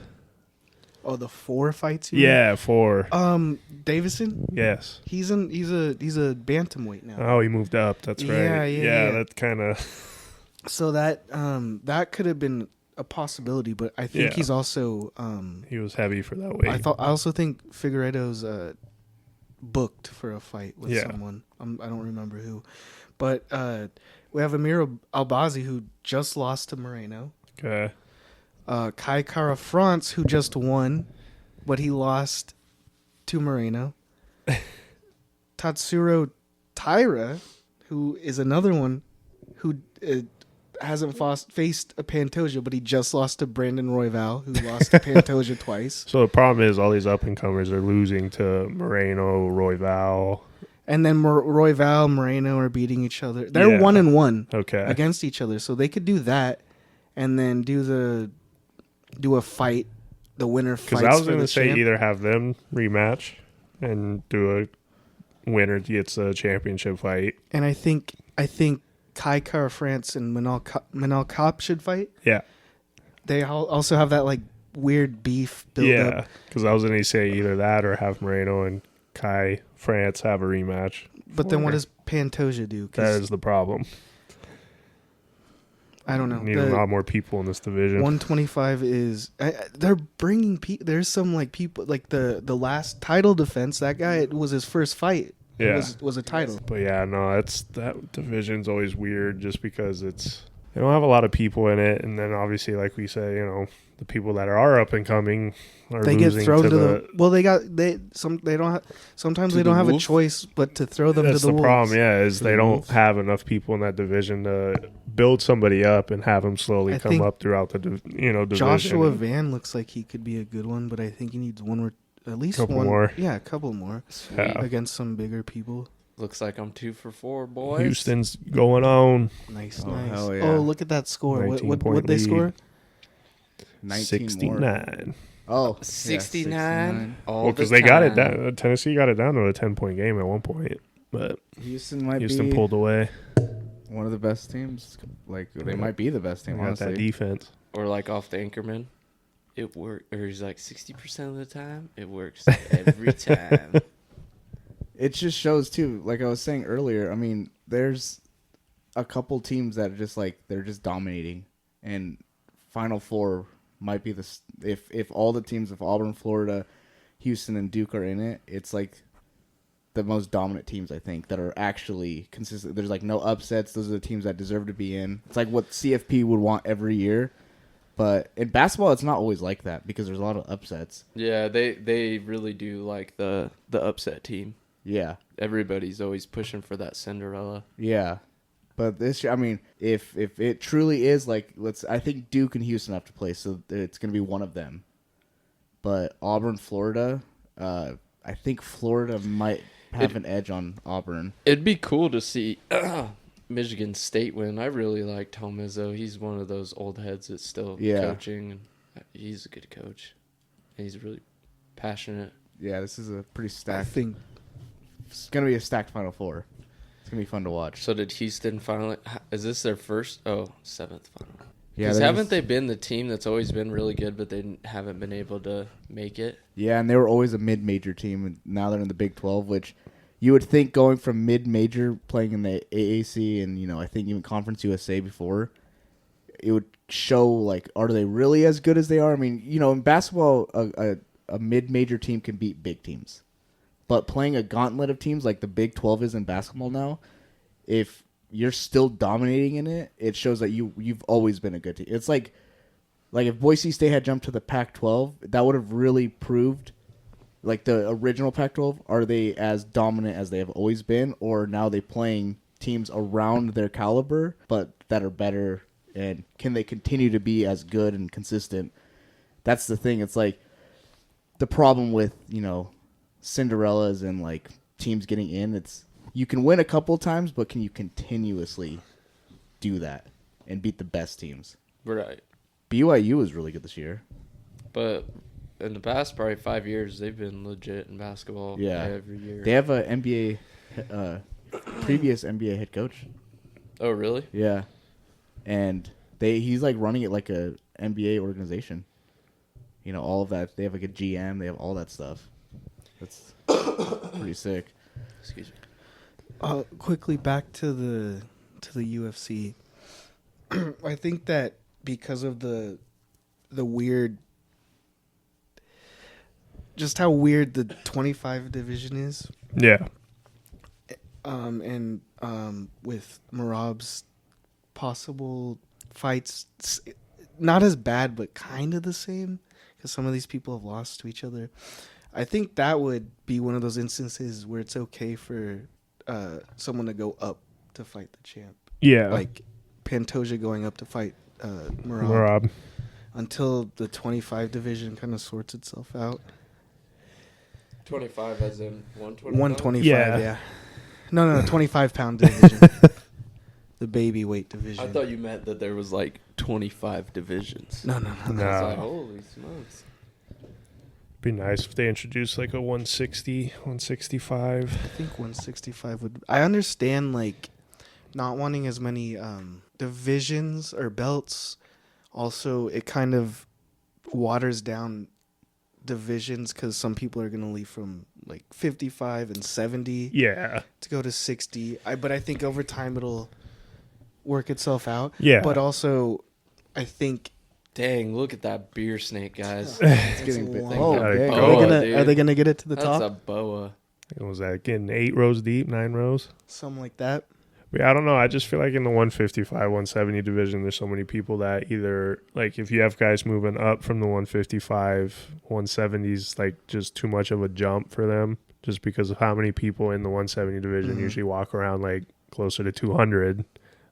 Oh, the 4 fights. You Yeah, 4. Davison. Yes. He's a bantamweight now. Oh, he moved up. That's right. Yeah. That kind of. So that could have been a possibility, but I think he's also he was heavy for that weight. I also think Figueiredo's booked for a fight with someone. I don't remember who, but we have Amir Albazi who just lost to Moreno. Okay. Kai Kara France who just won, but he lost to Moreno. Tatsuro Taira, who is another one who hasn't faced a Pantoja, but he just lost to Brandon Royval, who lost to Pantoja twice. So the problem is all these up-and-comers are losing to Moreno, Royval. And then Royval, Moreno are beating each other. They're 1-1 against each other, so they could do that and then do a fight. The winner fights. Because I was going to say either have them rematch and do a winner gets a championship fight. And I think Kai Kara France and Manal Kopp should fight. Yeah. They also have that like weird beef build up. Yeah, because I was going to say either that or have Moreno and Kai France have a rematch. But then what does Pantoja do? That is the problem. I don't know. Need a lot more people in this division. 125 is they're bringing people. There's some like people like the last title defense. That guy, it was his first fight. Yeah, was a title. But yeah, no, that division's always weird just because they don't have a lot of people in it, and then obviously, like we say, the people that are up and coming are they losing get thrown to the. Well, they don't have. Sometimes they don't have a choice but to throw them to the wolves. That's the problem. Yeah, is they don't have enough people in that division to build somebody up and have them slowly come up throughout the division. Joshua Van looks like he could be a good one, but I think he needs one more. At least couple one more. Yeah, a couple more against some bigger people. Looks like I'm 2 for 4, boys. Houston's going on. Nice. Hell yeah. Oh, look at that score. What they lead. score? 69. Oh, 69. Well, because they got it down. Tennessee got it down to a 10-point game at one point, but Houston pulled away. One of the best teams. Like they might be the best team. They got Honestly, that defense. Or like off the Anchorman. It works. Or he's like 60% of the time. It works every time. It just shows too. Like I was saying earlier. I mean, there's a couple teams that are just like they're just dominating, and Final Four might be the if all the teams of Auburn, Florida, Houston, and Duke are in it. It's like the most dominant teams I think that are actually consistent. There's like no upsets. Those are the teams that deserve to be in. It's like what CFP would want every year. But in basketball, it's not always like that because there's a lot of upsets. Yeah, they really do like the upset team. Yeah. Everybody's always pushing for that Cinderella. Yeah. But this, I mean, if it truly is like, I think Duke and Houston have to play, so it's going to be one of them. But Auburn, Florida, I think Florida might have an edge on Auburn. It'd be cool to see Michigan State win. I really like Tom Izzo. He's one of those old heads that's still coaching. And he's a good coach. And he's really passionate. Yeah, this is a pretty stacked. I think it's going to be a stacked Final Four. It's going to be fun to watch. So did Houston finally... Is this their first... Oh, 7th final. Yeah, Because haven't they been the team that's always been really good, but they haven't been able to make it? Yeah, and they were always a mid-major team, and now they're in the Big 12, which you would think going from mid-major playing in the AAC and, I think even Conference USA before, it would show, like, are they really as good as they are? I mean, in basketball, a mid-major team can beat big teams. But playing a gauntlet of teams like the Big 12 is in basketball now, if you're still dominating in it, it shows that you've always been a good team. It's like if Boise State had jumped to the Pac-12, that would have really proved, like the original Pac-12, are they as dominant as they have always been, or now they playing teams around their caliber but that are better, and can they continue to be as good and consistent? That's the thing. It's like the problem with, Cinderellas and like teams getting in, it's you can win a couple times, but can you continuously do that and beat the best teams? Right. BYU was really good this year. But in the past probably 5 years, they've been legit in basketball every year. They have a NBA, previous NBA head coach. Oh, really? Yeah. And he's like running it like a NBA organization. You know, all of that. They have like a GM. They have all that stuff. That's pretty sick. Excuse me. Quickly back to the UFC. I think that because of the weird, just how weird the 25 division is. Yeah. And with Merab's possible fights, not as bad, but kind of the same, because some of these people have lost to each other. I think that would be one of those instances where it's okay for someone to go up to fight the champ. Yeah. Like Pantoja going up to fight Merab. Until the 25 division kind of sorts itself out. 25 as in 125? 125, Yeah. yeah. No, 25-pound division. The baby weight division. I thought you meant that there was like 25 divisions. No. I was like, holy smokes. Be nice if they introduced like a 160, 165. I think 165 would. I understand like not wanting as many divisions or belts. Also, it kind of waters down divisions because some people are going to leave from like 55 and 70 Yeah. to go to 60. But I think over time it'll work itself out. Yeah. But also, I think Dang, look at that beer snake, guys. It's getting big. long. Oh, Gotta okay. go. are they gonna get it to the That's top? a boa. What was that? Getting 8 rows deep, 9 rows? Something like that. But yeah, I don't know. I just feel like in the 155, 170 division, there's so many people that either, like, if you have guys moving up from the 155, 170s, like, just too much of a jump for them, just because of how many people in the 170 division usually walk around, like, closer to 200,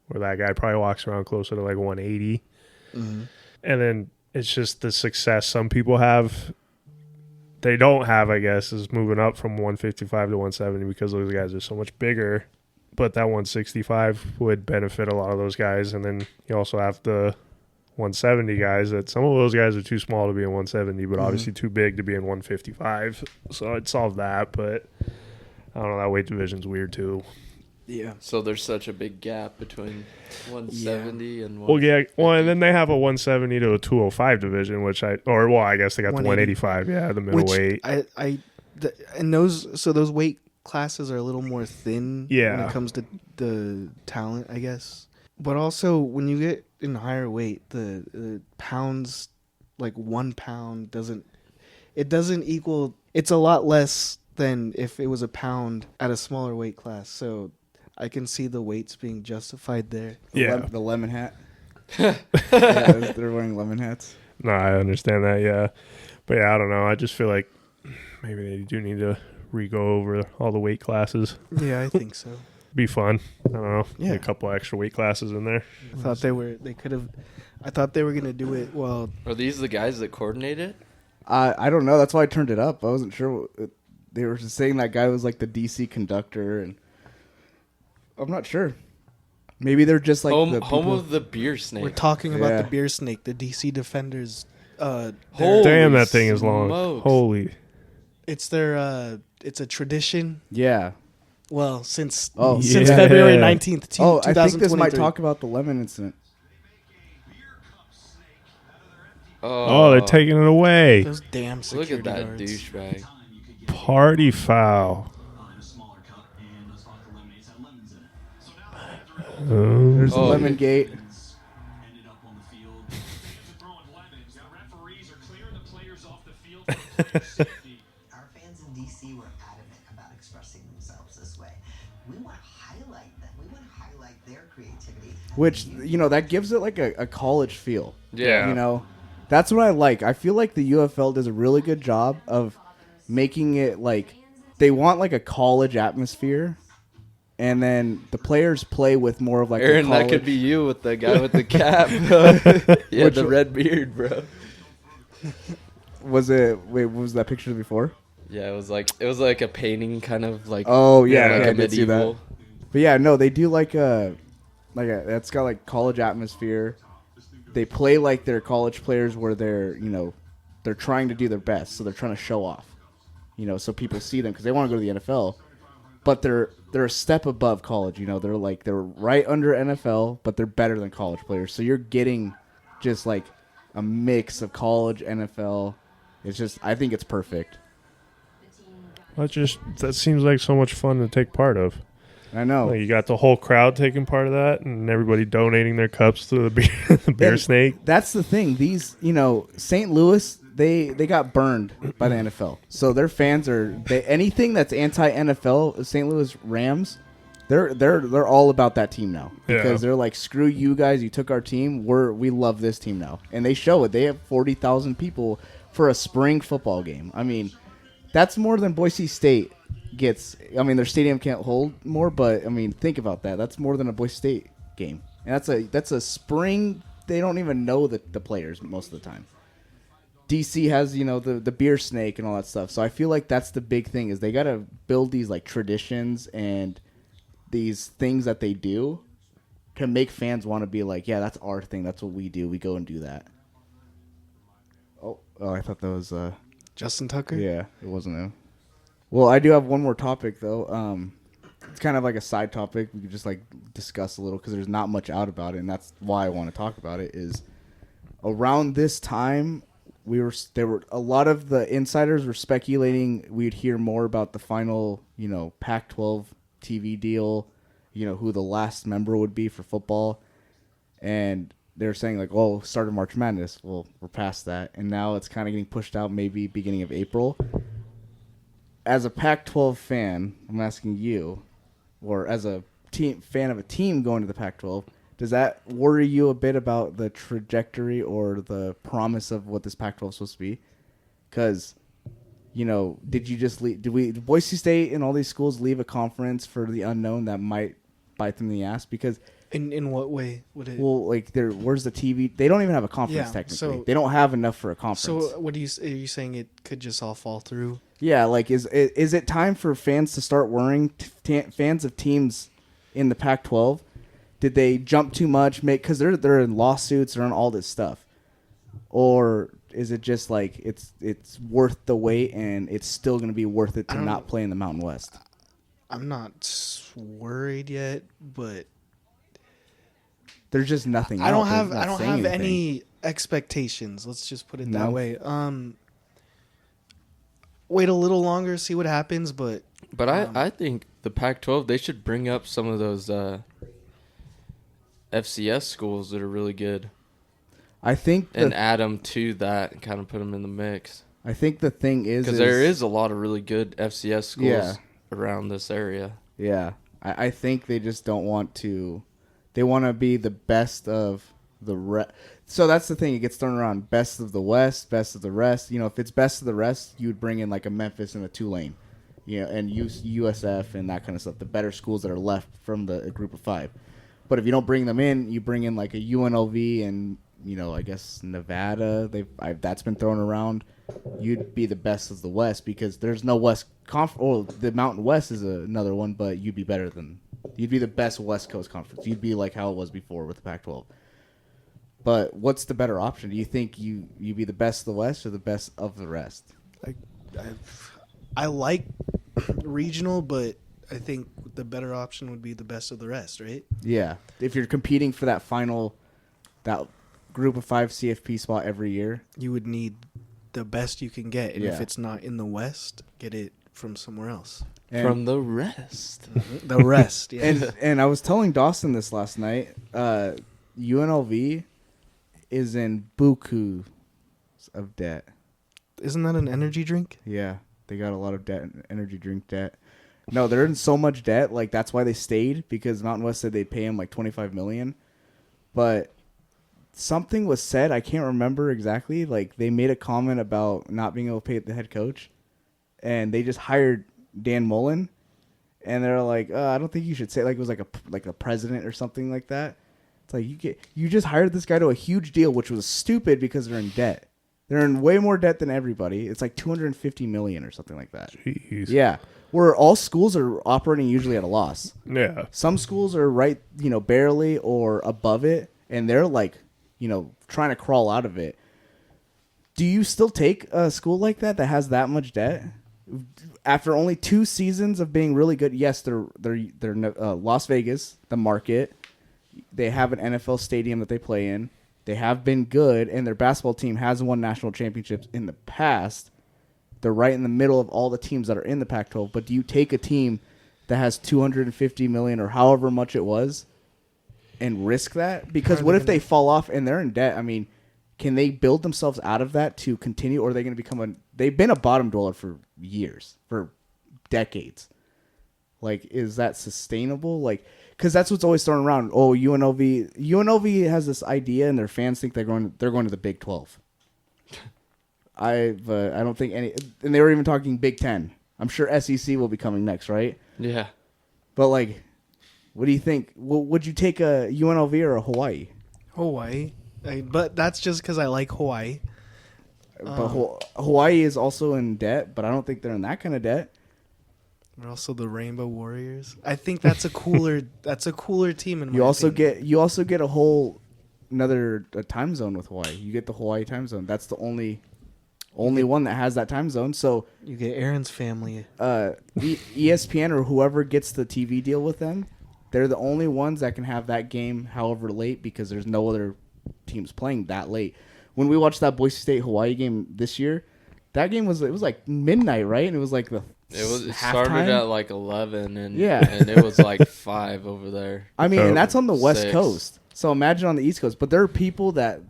where that guy probably walks around closer to, like, 180. And then it's just the success some people have. They don't have, I guess, is moving up from 155 to 170 because those guys are so much bigger. But that 165 would benefit a lot of those guys. And then you also have the 170 guys that some of those guys are too small to be in 170, but obviously too big to be in 155. So it solved that. But I don't know, that weight division's weird too. Yeah. So there's such a big gap between 170 and Well, yeah. 150. Well, and then they have a 170 to a 205 division, I guess they got the 185. Yeah, the middleweight. And those weight classes are a little more thin when Yeah. it comes to the talent, I guess. But also when you get in higher weight, the pounds, like 1 pound doesn't equal. It's a lot less than if it was a pound at a smaller weight class. So I can see the weights being justified there. The lemon hat. Yeah, they're wearing lemon hats. No, I understand that, yeah. But yeah, I don't know. I just feel like maybe they do need to re-go over all the weight classes. Yeah, I think so. Be fun. I don't know. Yeah. Get a couple extra weight classes in there. I thought they were going to do it well. Are these the guys that coordinate it? I don't know. That's why I turned it up. I wasn't sure. They were just saying that guy was like the DC conductor, and I'm not sure. Maybe they're just like the home people- of the beer snake. We're talking about Yeah. the beer snake, the DC Defenders. Holy Damn, that thing is long. smokes. Holy. It's their it's a tradition. Yeah. Well, since yeah. February 19th, Oh, I think this 2023. might talk about the lemon incident. Oh, they're taking it away. Those damn Look security at that guards. douchebag. Party foul. There's the Oh. lemon gate. Our fans in DC were adamant about expressing themselves this way. We want to highlight them. We want to highlight their creativity. Which, that gives it like a college feel. Yeah. That's what I like. I feel like the UFL does a really good job of making it like they want like a college atmosphere, and then the players play with more of like Aaron, a college. that could be you with the guy with the cap. Yeah, the red beard, bro. Was it? Wait, what was that picture before? Yeah, it was like a painting, kind of like Oh yeah, Yeah, like I a did see that. medieval. But yeah, no, they do like a that's got like college atmosphere. They play like they're college players where they're they're trying to do their best, so they're trying to show off, so people see them because they want to go to the NFL, but they're a step above college. They're right under NFL, but they're better than college players. So you're getting just like a mix of college, NFL. It's just, I think it's perfect. That seems like so much fun to take part of. I know. Like you got the whole crowd taking part of that, and everybody donating their cups to the bear snake. That's the thing. These, St. Louis, they got burned by the NFL. So their fans anything that's anti-NFL, St. Louis Rams, they're all about that team now because they're like, screw you guys, you took our team. We love this team now, and they show it. They have 40,000 people for a spring football game. I mean, that's more than Boise State gets. I mean, their stadium can't hold more, but I mean, think about that. That's more than a Boise State game, and that's a spring. They don't even know the players most of the time. DC has the beer snake and all that stuff. So I feel like that's the big thing is they got to build these like traditions and these things that they do to make fans want to be like, yeah, that's our thing. That's what we do. We go and do that. Oh, I thought that was Justin Tucker? Yeah, it wasn't him. Well, I do have one more topic, though. It's kind of like a side topic. We could just like discuss a little because there's not much out about it, and that's why I want to talk about it. Is around this time, there were a lot of the insiders were speculating we'd hear more about the final, Pac-12 TV deal, who the last member would be for football, and they're saying like, oh, start of March Madness. Well, we're past that, and now it's kind of getting pushed out, maybe beginning of April. As a Pac-12 fan, I'm asking you, or as a fan of a team going to the Pac-12, does that worry you a bit about the trajectory or the promise of what this Pac-12 is supposed to be? Because, did you just leave? Did Boise State and all these schools leave a conference for the unknown that might bite them in the ass? Because in what way would it? Well, like where's the TV? They don't even have a conference technically. So, they don't have enough for a conference. So what are you saying? It could just all fall through? Yeah, like is it time for fans to start worrying? Fans of teams in the Pac-12, did they jump too much? Because they're in lawsuits, they're on all this stuff, or is it just like it's worth the wait and it's still going to be worth it to not play in the Mountain West? I'm not worried yet, but there's just nothing. I don't have any expectations. Let's just put it that way. Wait a little longer, see what happens, but I think the Pac-12, they should bring up some of those FCS schools that are really good. I think and add them to that and kind of put them in the mix. I think the thing is because there is a lot of really good FCS schools around this area. Yeah, I think they just don't want to. They want to be the best of the So that's the thing. It gets thrown around. Best of the West, best of the rest. If it's best of the rest, you would bring in like a Memphis and a Tulane, and USF and that kind of stuff. The better schools that are left from the group of five. But if you don't bring them in, you bring in like a UNLV and I guess Nevada. That's been thrown around. You'd be the best of the West because there's no West the Mountain West is another one, but you'd be better than. You'd be the best West Coast conference. You'd be like how it was before with the Pac-12. But what's the better option? Do you think you be the best of the West or the best of the rest? I like regional, but I think the better option would be the best of the rest, right? Yeah. If you're competing for that group of 5 CFP spot every year, you would need the best you can get. And if it's not in the West, get it from somewhere else. From the rest. The rest, yeah. And I was telling Dawson this last night. UNLV is in buku of debt. Isn't that an energy drink? Yeah, they got a lot of debt, energy drink debt. No, they're in so much debt, like that's why they stayed, because Mountain West said they'd pay him like $25 million. But something was said, I can't remember exactly, like they made a comment about not being able to pay the head coach, and they just hired Dan Mullen, and they're like, I don't think you should say, like it was like a president or something like that. It's like you just hired this guy to a huge deal, which was stupid because they're in debt. They're in way more debt than everybody. It's like $250 million or something like that. Jeez. Yeah, where all schools are operating usually at a loss. Yeah. Some schools are right, barely or above it, and they're like, trying to crawl out of it. Do you still take a school like that has that much debt? After only 2 seasons of being really good, yes, they're Las Vegas, the market. They have an NFL stadium that they play in. They have been good, and their basketball team has won national championships in the past. They're right in the middle of all the teams that are in the Pac-12. But do you take a team that has $250 million or however much it was and risk that? Because what if they fall off and they're in debt? I mean, can they build themselves out of that to continue, or are they going to become they've been a bottom dweller for years, for decades. Like, is that sustainable? Like, because that's what's always thrown around. Oh, UNLV has this idea, and their fans think they're going to the Big 12. I don't think any, and they were even talking Big 10. I'm sure SEC will be coming next, right? Yeah. But like, what do you think? Would you take a UNLV or a Hawaii? Hawaii. But that's just because I like Hawaii. But Hawaii is also in debt, but I don't think they're in that kind of debt. We're also the Rainbow Warriors. I think that's a cooler team in my You also opinion. get a whole another time zone with Hawaii. You get the Hawaii time zone. That's the only one that has that time zone. So you get Aaron's family. ESPN or whoever gets the TV deal with them, they're the only ones that can have that game however late, because there's no other teams playing that late. When we watched that Boise State Hawaii game this year, that game was like midnight, right? And it was like it started at like 11 and and it was like 5 over there. I mean, and that's on the West 6. Coast. So imagine on the East Coast. But there are people that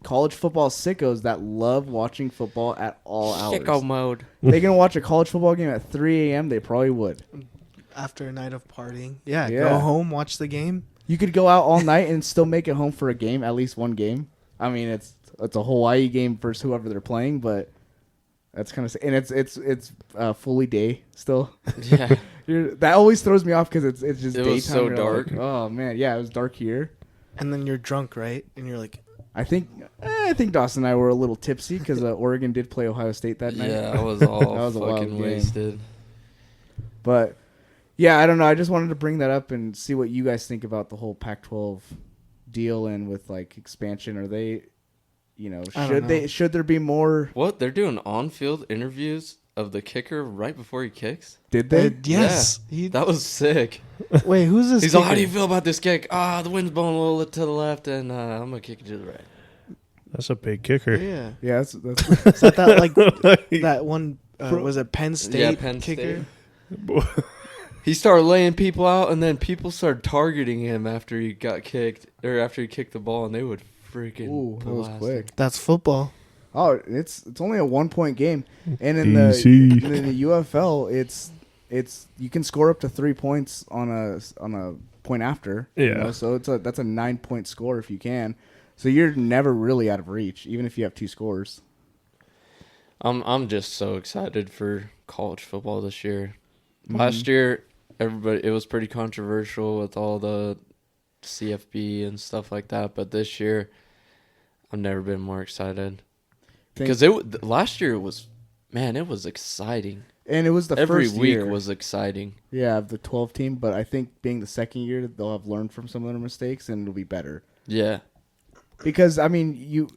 college football sickos that love watching football at all hours. Sicko mode. They can watch a college football game at 3 a.m. They probably would. After a night of partying. Yeah, Yeah. go home, watch the game. You could go out all night and still make it home for a game, at least one game. I mean, it's a Hawaii game versus whoever they're playing, but that's kind of, and it's fully day still. Yeah. That always throws me off because it's just It daytime. was so You're dark. like, oh man, yeah, it was dark here. And then you're drunk, right? And you're like, I think Dawson and I were a little tipsy because Oregon did play Ohio State that night. Yeah, I was all That was a wild fucking game. wasted. But yeah, I don't know. I just wanted to bring that up and see what you guys think about the whole Pac-12 deal and with like expansion. Are they, should there be more? What? They're doing on-field interviews of the kicker right before he kicks? Did they? yes. Yeah, that was sick. Wait, who's this? He's like, how do kicker? you feel about this kick? The wind's blowing a little to the left, and I'm going to kick it to the right. That's a big kicker. Yeah. Yeah, that's Is that like that one? Was it Penn State? Yeah, Penn kicker? State. He started laying people out, and then people started targeting him after he got kicked, or after he kicked the ball, and they would freaking Ooh, that was blast quick. him. That's football. Oh, it's only a 1-point game, and in DC. the UFL, it's you can score up to 3 points on a point after. Yeah. So that's a 9-point score if you can. So you're never really out of reach, even if you have 2 scores. I'm just so excited for college football this year. Last year, it was pretty controversial with all the CFB and stuff like that, but this year, I've never been more excited. Because last year it was exciting. And it was the Every first week year. was exciting. Yeah, of the 12 team, but I think being the second year, they'll have learned from some of their mistakes and it'll be better. Yeah. Because, I mean,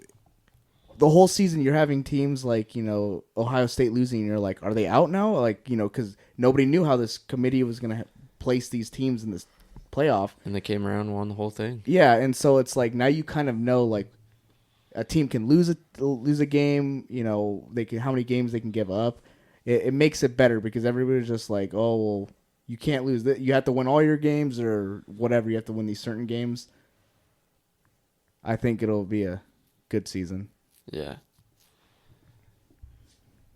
the whole season you're having teams like, Ohio State losing, and you're like, are they out now? Like, because nobody knew how this committee was going to place these teams in this playoff. And they came around and won the whole thing. Yeah, and so it's like now you kind of know, like, a team can lose a game, they can, how many games they can give up. It makes it better because everybody's just like, oh, well, you can't lose that. You have to win all your games or whatever. You have to win these certain games. I think it'll be a good season. Yeah.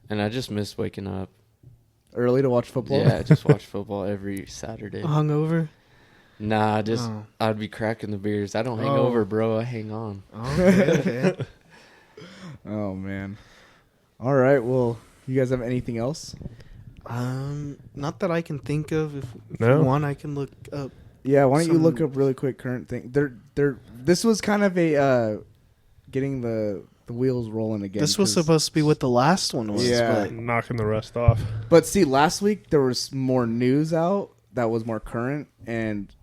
And I just miss waking up. Early to watch football? Yeah, I just watch football every Saturday. Hungover? Nah, Oh. I'd be cracking the beers. I don't hang Oh. over, bro. I hang on. Okay. Oh, man. All right. Well, you guys have anything else? Not that I can think of. If No. you want, I can look up. Yeah, why don't you look Some- up really quick current thing? This was kind of a getting the wheels rolling again. This was 'cause- supposed to be what the last one was. Yeah. Knocking the rust off. But see, last week there was more news out that was more current, and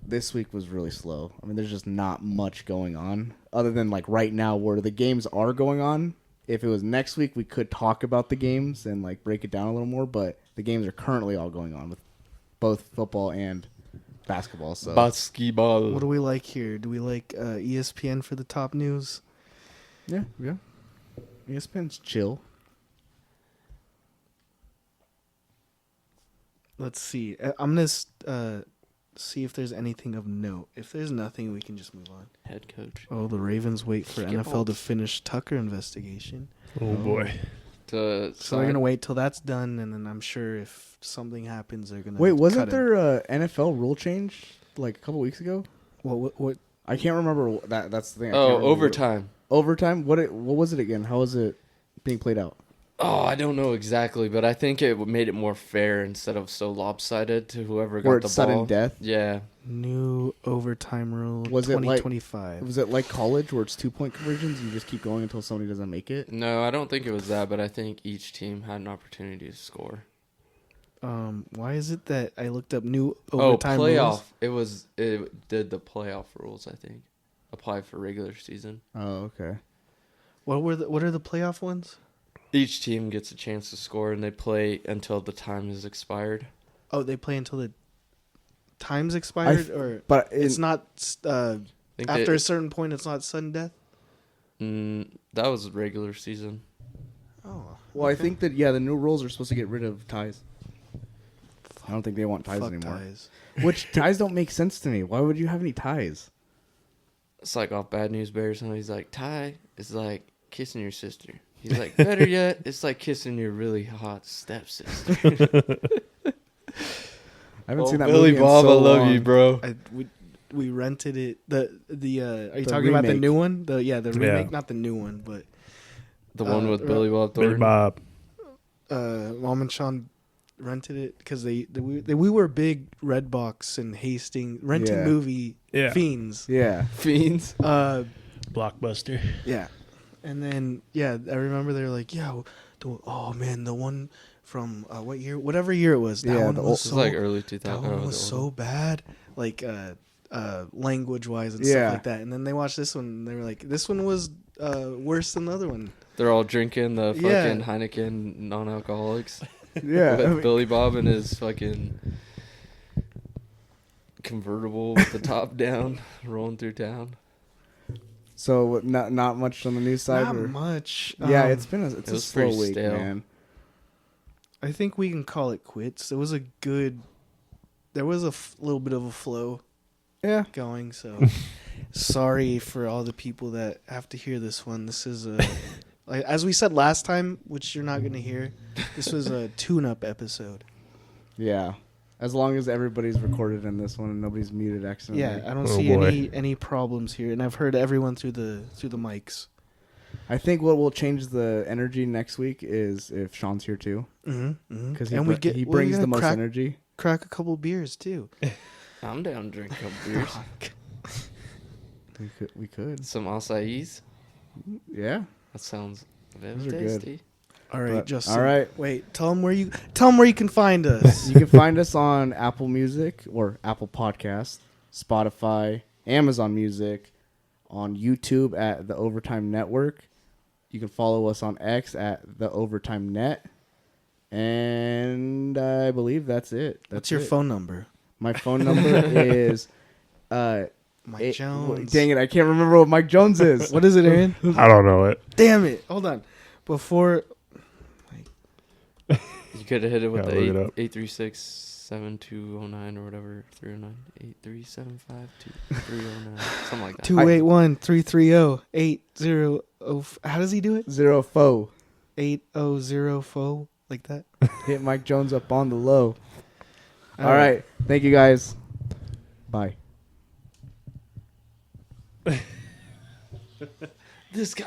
this week was really slow. I mean, there's just not much going on other than like right now where the games are going on. If it was next week, we could talk about the games and like break it down a little more, but the games are currently all going on with both football and basketball. So Basketball. What do we like here? Do we like ESPN for the top news? yeah. ESPN's chill. Let's see. I'm going to see if there's anything of note. If there's nothing, we can just move on. Head coach. Oh, the Ravens wait for NFL to finish Tucker investigation. Oh boy. So they're going to wait till that's done, and then I'm sure if something happens, they're going to Wait, wasn't there a NFL rule change like a couple weeks ago? What? I can't remember that. That's the thing. I can't Oh, remember overtime. Overtime? What was it again? How was it being played out? Oh, I don't know exactly, but I think it made it more fair instead of so lopsided to whoever got Where the it's ball. sudden death? Yeah. New overtime rule Was it like 2025. Was it like college where it's 2-point conversions? You just keep going until somebody doesn't make it? No, I don't think it was that, but I think each team had an opportunity to score. Why is it that I looked up new overtime playoff. rules? It did the playoff rules, I think. Apply for regular season. Oh, okay. What are the playoff ones? Each team gets a chance to score, and they play until the time is expired. Oh, they play until the time's expired, But it's not Think after they- a certain point. It's not sudden death. That was regular season. Oh, well, I think that the new rules are supposed to get rid of ties. I don't think they want ties fuck anymore. ties. Which ties don't make sense to me. Why would you have any ties? It's like off Bad News Bears. Somebody's like, tie is like kissing your sister. He's like, better yet, it's like kissing your really hot stepsister. I haven't seen that Billy movie Bob, in so I love long. you, bro. We rented it. Are you The talking about the remake. new one? The remake, Yeah. not the new one, but The one with Billy Bob Billy Thornton. Bob. Mom and Sean rented it because we were big Redbox and Hastings renting Yeah. movie Yeah. fiends. Yeah. Fiends. Blockbuster. Yeah, and then I remember they were like, oh man, the one from what year? Whatever year it was. That Yeah, one the was old- This is so like early that 2000s. one was so bad, like language wise and Yeah. stuff like that. And then they watched this one, and they were like, this one was worse than the other one. They're all drinking the fucking Yeah. Heineken non-alcoholics. Yeah. With Billy Bob and his fucking convertible with the top down, rolling through town. So not much on the news side. Not or? much. Yeah, it's a it was slow pretty week, stale. man. I think we can call it quits. It was a good. There was a little bit of a flow Yeah. going. So sorry for all the people that have to hear this one. This is a, like, as we said last time, which you're not going to hear. This was a tune-up episode. Yeah. As long as everybody's recorded in this one and nobody's muted accidentally. Yeah, I don't Oh, see boy. any problems here, and I've heard everyone through the mics. I think what will change the energy next week is if Sean's here too, Mm-hmm. because And he brings the most energy. Crack a couple beers too. I'm down to drink a couple beers. We could. Some acais. Yeah. That sounds very Those are good. tasty. All right, But- Justin. all right. Wait, tell them where you can find us. You can find us on Apple Music or Apple Podcast, Spotify, Amazon Music, on YouTube at The Overtime Network. You can follow us on X at The Overtime Net. And I believe that's it. What's your it. phone number? My phone number is... Mike Jones. Dang it, I can't remember what Mike Jones is. What is it, Aaron? I don't know it. Damn it. Hold on. Before... You could have hit it with Gotta look it the up. 836-7209 or whatever. 309. 83752-309. Something like that. 281-330-80... How does he do it? 0-4. 8004 like that. Hit Mike Jones up on the low. All right. Thank you, guys. Bye. This guy.